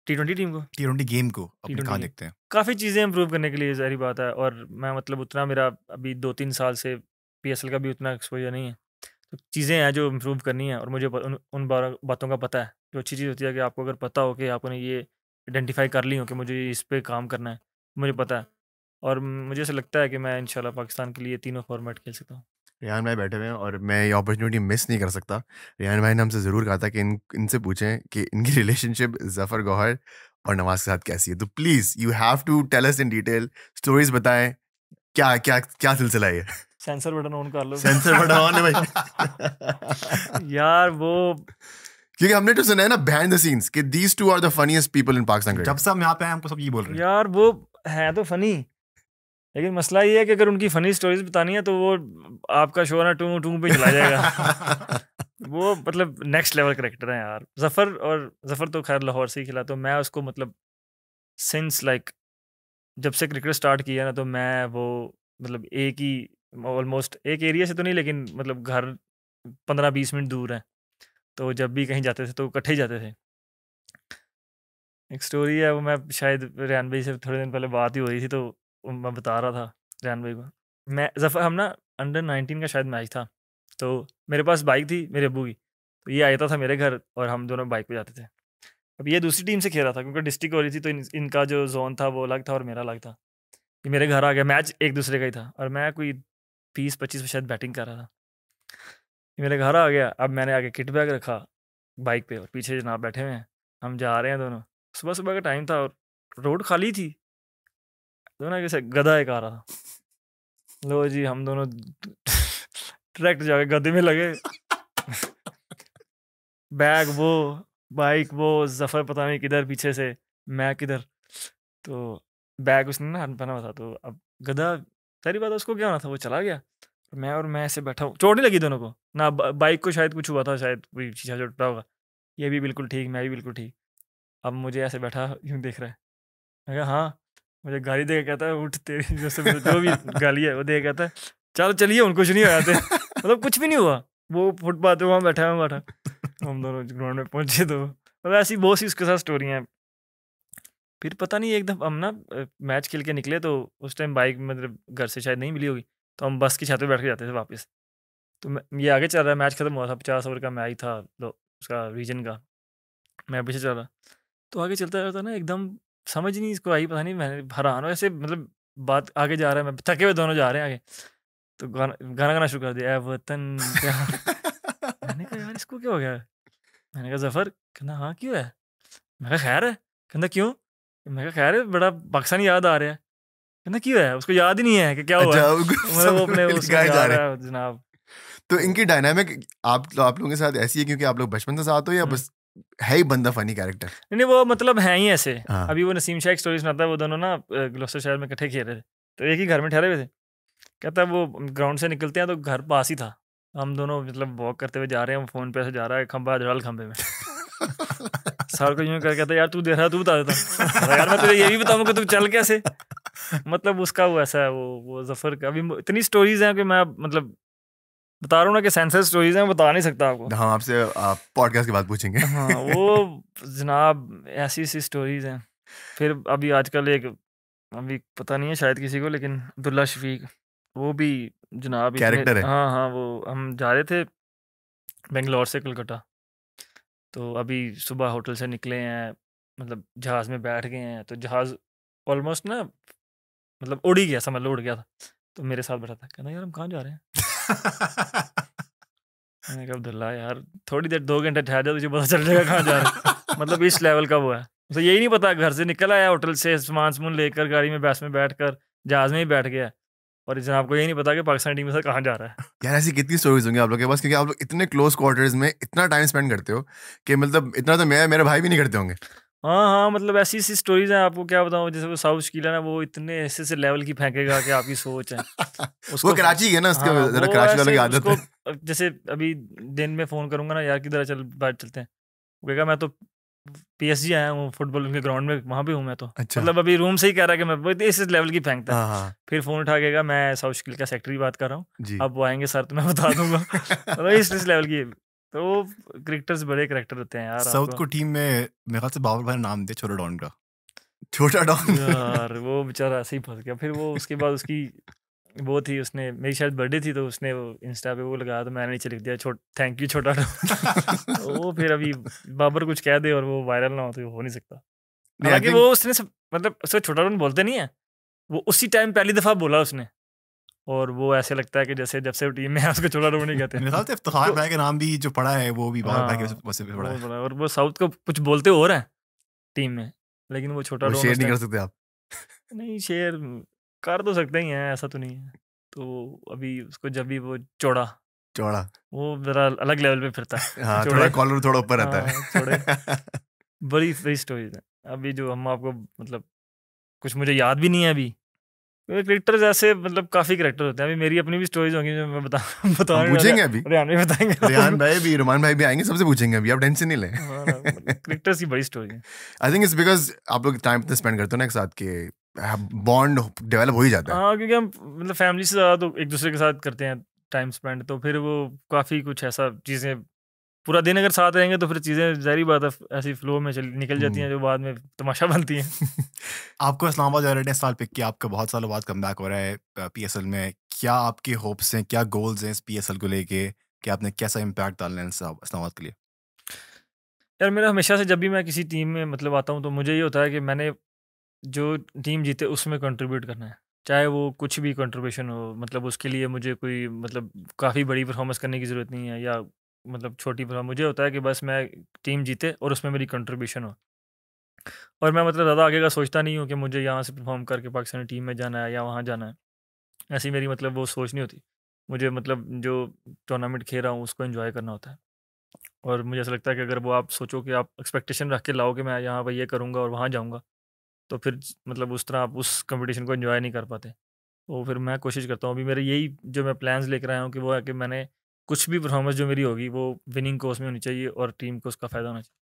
टी20 टीम को, टी-20 गेम को अपने टी20 कहाँ गेम देखते हैं? काफ़ी चीज़ें इंप्रूव करने के लिए, ज़ाहिर बात है। और मैं मतलब उतना मेरा अभी 2-3 साल से पीएसएल का भी उतना एक्सपोज़र नहीं है। तो चीज़ें हैं जो इम्प्रूव करनी है और मुझे उन बातों का पता है। जो अच्छी चीज़ होती है कि आपको अगर पता हो कि आपने ये आइडेंटिफ़ाई कर ली हो कि मुझे इस पे काम करना है, मुझे पता है। और मुझे ऐसा लगता है कि मैं इंशाल्लाह पाकिस्तान के लिए तीनों फॉर्मेट खेल सकता हूँ। रेहान भाई बैठे हुए हैं और मैं ये अपॉर्चुनिटी मिस नहीं कर सकता। रेहान भाई ने हमसे ज़रूर कहा था कि इनसे पूछें कि इनकी रिलेशनशिप ज़फ़र गौहर और नवाज़ के साथ कैसी है? तो please you have to tell us in detail, stories बताएँ, क्या क्या क्या सिलसिला है ये? सेंसर बटन ऑन कर लो। सेंसर बटन ऑन है भाई। यार वो क्योंकि हमने तो सुना है ना बिहाइंड द सीन्स कि these two are the funniest people in Pakistan जब क्रिकेट। से हम यहाँ पे आए हैं, हमको सब ये बोल रहे हैं। यार वो है तो फ़नी, लेकिन मसला ये है कि अगर उनकी फ़नी स्टोरीज़ बतानी है तो वो आपका शो ना टू टू पे चला जाएगा। वो मतलब नेक्स्ट लेवल कैरेक्टर है यार। ज़फ़र तो ख़ैर लाहौर से ही खिला, तो मैं उसको मतलब सिंस लाइक जब से क्रिकेट स्टार्ट किया ना, तो मैं वो मतलब एक ही ऑलमोस्ट एक एरिया से तो नहीं, लेकिन मतलब घर 15-20 मिनट दूर है। तो जब भी कहीं जाते थे तो इकट्ठे ही जाते थे। एक स्टोरी है, वो मैं शायद रेहान भाई से थोड़े दिन पहले बात ही हो रही थी, तो वो मैं बता रहा था रेहान भाई को। मैं ज़फ़र हम ना अंडर 19 का शायद मैच था, तो मेरे पास बाइक थी मेरे अब्बू की, तो ये आता था मेरे घर और हम दोनों बाइक पे जाते थे। अब ये दूसरी टीम से खेल रहा था क्योंकि डिस्ट्रिक्ट हो रही थी, तो इनका जो ज़ोन था वो अलग था और मेरा अलग था। ये मेरे घर आ गया, मैच एक दूसरे का ही था और मैं कोई 20-25 में शायद बैटिंग कर रहा था। ये मेरे घर आ गया, अब मैंने आगे किट बैग रखा बाइक पे और पीछे जनाब बैठे हुए हैं, हम जा रहे हैं दोनों, सुबह सुबह का टाइम था और रोड खाली थी, दोनों कैसे गधा एक आ रहा था, लो जी हम दोनों डायरेक्ट जाके गधे में लगे, बैग वो, बाइक वो, जफर पता नहीं किधर पीछे से, मैं किधर, तो बैग उसने ना हाथ पहना हुआ था, तो अब गधा, सारी बात है, उसको क्या होना था, वो चला गया, मैं ऐसे बैठा हूँ, चोट नहीं लगी दोनों को ना, बाइक को शायद कुछ हुआ था, शायद कोई शीशा टूटा होगा, ये भी बिल्कुल ठीक, मैं भी बिल्कुल ठीक, अब मुझे ऐसे बैठा यूँ देख रहा है, मैं कहा हाँ, मुझे गाली दे के कहता है उठ, तेरी जो भी गाली है वो दे के कहता है चलो चलिए, उनको कुछ नहीं हुआ थे, मतलब कुछ भी नहीं हुआ, वो फुटपाथ पे वहाँ बैठा है, वहाँ बैठा, हम दोनों ग्राउंड में पहुंचे, तो मतलब ऐसी बहुत सी उसके साथ स्टोरी हैं। फिर पता नहीं एकदम हम ना मैच खेल के निकले, तो उस टाइम बाइक मतलब घर से शायद नहीं मिली होगी, तो हम बस की छत पे बैठ के जाते थे वापस, तो ये आगे चल रहा है, मैच खत्म हुआ था, 50 ओवर का मैच था उसका रीजन का, मैं पीछे चल रहा, तो आगे चलता रहता ना, एकदम समझ नहीं इसको आई, पता नहीं, मैंने हैरान हूँ ऐसे, मतलब बात आगे जा रहा है, मैं थके हुए दोनों जा रहे हैं आगे, तो गाना गाना गाना शुरू कर दिया, "ऐ वतन प्यार", मैंने कहा यार इसको क्या हो गया है? मैंने कहा जफर, कहना हाँ क्यों है, मैं कहा खैर है, कहना क्यों, मैं कहा खैर है, बड़ा पाकिस्तानी याद आ रहा है, कहना क्यों है, उसको याद ही नहीं है कि क्या हुआ है, अच्छा मतलब वो अपने उसमें गाए जा जा रहे रहा हैं। है जनाब, तो तो इनकी डायनामिक आप लोगों के साथ ऐसी है क्योंकि आप लोग बचपन से साथ हो, या हम्म। बस है ही बंदा फनी कैरेक्टर? नहीं नहीं, वो मतलब हैं ही ऐसे, हाँ। अभी वो नसीम शाह एक स्टोरी सुनाता है, वो दोनों ना ग्लोस्टर शहर में इकट्ठे खेल रहे थे, तो एक ही घर में ठहरे हुए थे, कहता है वो ग्राउंड से निकलते हैं तो घर पास ही था, हम दोनों मतलब वॉक करते हुए जा रहे हैं, फ़ोन पे से जा रहा है, खंबा जड़ाल खंबे में, सर को यूँ कर कहता है यार तू देख रहा, तू बता देता, अरे यार मैं तुझे ये भी बताऊँ कि तू चल कैसे, मतलब उसका वो ऐसा है, वो जफर का, अभी इतनी स्टोरीज हैं कि मैं मतलब बता रहा हूँ ना कि सेंसर स्टोरीज हैं, मैं बता नहीं सकता आपको। हम आपसे पॉडकास्ट के बाद पूछेंगे। हाँ वो जनाब ऐसी ऐसी स्टोरीज हैं। फिर अभी आजकल एक, अभी पता नहीं है शायद किसी को, लेकिन अब्दुल्ला शफीक, वो भी जनाब इतने, कैरेक्टर है। हाँ हाँ, वो हम जा रहे थे बेंगलोर से कलकत्ता, तो अभी सुबह होटल से निकले हैं, मतलब जहाज़ में बैठ गए हैं, तो जहाज़ ऑलमोस्ट ना मतलब उड़ ही गया, समझ लो उड़ गया था, तो मेरे साथ बैठा था, कहना यार हम कहाँ जा रहे हैं, मैंने कहा अब्दुल्ला यार थोड़ी देर 2 घंटे ठहर जा, तुझे पता चल जाएगा कहाँ जा रहे हैं, मतलब इस लेवल का वो है, तो यही नहीं पता, घर से निकल आया होटल से, सामान लेकर गाड़ी में, बस में बैठ कर जहाज़ में ही बैठ गया, और इस जनाब को यही नहीं पता कि पाकिस्तानी टीम के साथ कहाँ जा रहा है। यार ऐसी कितनी स्टोरीज होंगी आप लोग के पास, क्योंकि आप लोग इतने क्लोज क्वार्टर्स में इतना टाइम स्पेंड करते हो कि मतलब इतना तो मैं मेरे भाई भी नहीं करते होंगे। हाँ हाँ, मतलब ऐसी ऐसी स्टोरीज हैं, आपको क्या बताऊँ, जैसे वो साउथ शकील है ना, वो इतने ऐसे से लेवल की फेंकेगा कि आपकी सोच है वो उसको। कराची है ना, उसके हाँ जरा वो कराची वालों ऐसे की आदत उसको, है। जैसे अभी दिन में फ़ोन करूंगा ना, यार किधर चल, बाहर चलते हैं, वो कहेगा मैं तो PSG आया हूँ, फुटबॉल उनके ग्राउंड में वहाँ पे हूँ मैं तो, अच्छा। मतलब अभी रूम से ही कह रहा है कि मैं, वो इस लेवल की फेंकता है। हाँ हाँ फिर फ़ोन उठा केगा, मैं साउथ शकील का सेक्रेटरी बात कर रहा हूँ, जी। अब वो आएंगे सर तो मैं बता दूंगा, मतलब इस लेवल की, तो क्रिकेटर्स बड़े करेक्टर होते हैं यार साउथ आपको। को टीम में मेरे ख्याल से बाबर भाई ने नाम दिया छोटा डॉन का। छोटा डॉन। यार वो बेचारा ऐसे ही फंस गया, फिर वो उसके बाद उसकी वो थी, उसने मेरी शायद बर्थडे थी, तो उसने वो इंस्टा पे वो लगाया, तो मैंने नीचे लिख दिया थैंक यू छोटा डॉन। वो फिर अभी बाबर कुछ कह दे और वो वायरल ना हो तो हो नहीं सकता, नहीं आई हालांकि थिंक वो उसने मतलब उसको छोटा डॉन बोलते नहीं है, वो उसी टाइम पहली दफा बोला उसने, और वो ऐसे लगता है कि जैसे जब से वो टीम में है उसको छोटा डॉन नहीं कहते। मेरे ख्याल से इफ्तिखार तो भाई का नाम भी जो पड़ा है वो भी बाबर भाई के हाँ वजह से पड़ा वो है। बड़ा, और वो साउथ को कुछ बोलते हो रहा है टीम में, लेकिन वो छोटा वो डॉन शेयर उस नहीं टाइम, कर सकते आप। नहीं शेयर कर तो सकते ही हैं, ऐसा तो नहीं है, तो अभी उसको जब भी वो चौड़ा, चौड़ा। वो ज़रा अलग लेवल पे फिरता है हाँ थोड़ा चौड़े, कॉलर थोड़ा ऊपर रहता हाँ चौड़े, है। बड़ी बड़ी स्टोरीज हैं अभी, जो हम आपको मतलब कुछ मुझे याद भी नहीं है अभी, क्रिकेटर्स ऐसे मतलब काफ़ी क्रिकेटर होते हैं, अभी मेरी अपनी भी स्टोरीज होंगी जो मैं हम बताने वाला, पूछेंगे अभी। रियान भी बताएंगे रेहान आपको। भाई भी, रुमान भाई भी आएंगे, सबसे पूछेंगे अभी, आप टेंशन नहीं लें। हाँ ना, मतलब क्रिकेटर्स की बड़ी स्टोरी है। आई थिंक इट्स बिकॉज आप लोग टाइम इतना स्पेंड करते हो ना एक साथ के, बॉन्ड डेवलप हो ही जाता है। हाँ क्योंकि हम मतलब फैमिली से ज़्यादा तो एक दूसरे के साथ करते हैं टाइम स्पेंड, तो फिर वो काफ़ी कुछ ऐसा चीज़ें, पूरा दिन अगर साथ रहेंगे तो फिर चीज़ें ज़ाहिर बात है ऐसी फ्लो में निकल जाती हैं, जो बाद में तमाशा बनती हैं। आपको इस्लामाबाद यूनाइटेड ने इस साल पिक किया, आपका बहुत सालों बाद कमबैक हो रहा है PSL में, क्या आपके होप्स हैं, क्या गोल्स हैं इस PSL को लेके, कि आपने कैसा इम्पैक्ट डालना है इस्लामाबाद के लिए? यार मेरा हमेशा से जब भी मैं किसी टीम में मतलब आता हूँ, तो मुझे ये होता है कि मैंने जो टीम जीते उसमें कंट्रीब्यूट करना है, चाहे वो कुछ भी कंट्रीब्यूशन हो, मतलब उसके लिए मुझे कोई मतलब काफ़ी बड़ी परफॉर्मेंस करने की ज़रूरत नहीं है, या मतलब छोटी परफॉर्म, मुझे होता है कि बस मैं टीम जीते और उसमें मेरी कंट्रीब्यूशन हो, और मैं मतलब ज़्यादा आगे का सोचता नहीं हूँ कि मुझे यहाँ से परफॉर्म करके पाकिस्तानी टीम में जाना है या वहाँ जाना है, ऐसी मेरी मतलब वो सोच नहीं होती। मुझे मतलब जो टूर्नामेंट खेल रहा हूँ उसको एंजॉय करना होता है, और मुझे ऐसा लगता है कि अगर वो आप सोचो कि आप एक्सपेक्टेशन रख के लाओ कि मैं यहाँ पर ये करूँगा और वहाँ जाऊँगा, तो फिर मतलब उस तरह आप उस कंपटीशन को एंजॉय नहीं कर पाते। तो फिर मैं कोशिश करता हूँ, अभी मेरे यही जो मैं प्लान्स लेकर आया हूँ कि वो है कि मैंने कुछ भी परफॉर्मेंस जो मेरी होगी वो विनिंग कोर्स में होनी चाहिए और टीम को उसका फ़ायदा होना चाहिए।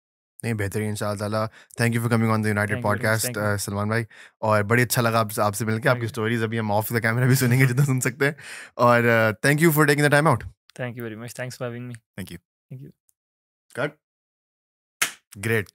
नहीं, बेहतरीन इंशाअल्लाह ताला। Thank you for coming on the United thank you very much, podcast thank you, Salman भाई, और बड़ी अच्छा लगा आपसे मिलके। थैंक आपकी यू, स्टोरीज़ अभी हम ऑफ द कैमरा भी सुनेंगे जितना सुन सकते हैं, और thank you for taking the time out. Thank you very much, thanks for having me, thank you. Thank you. Cut. Great.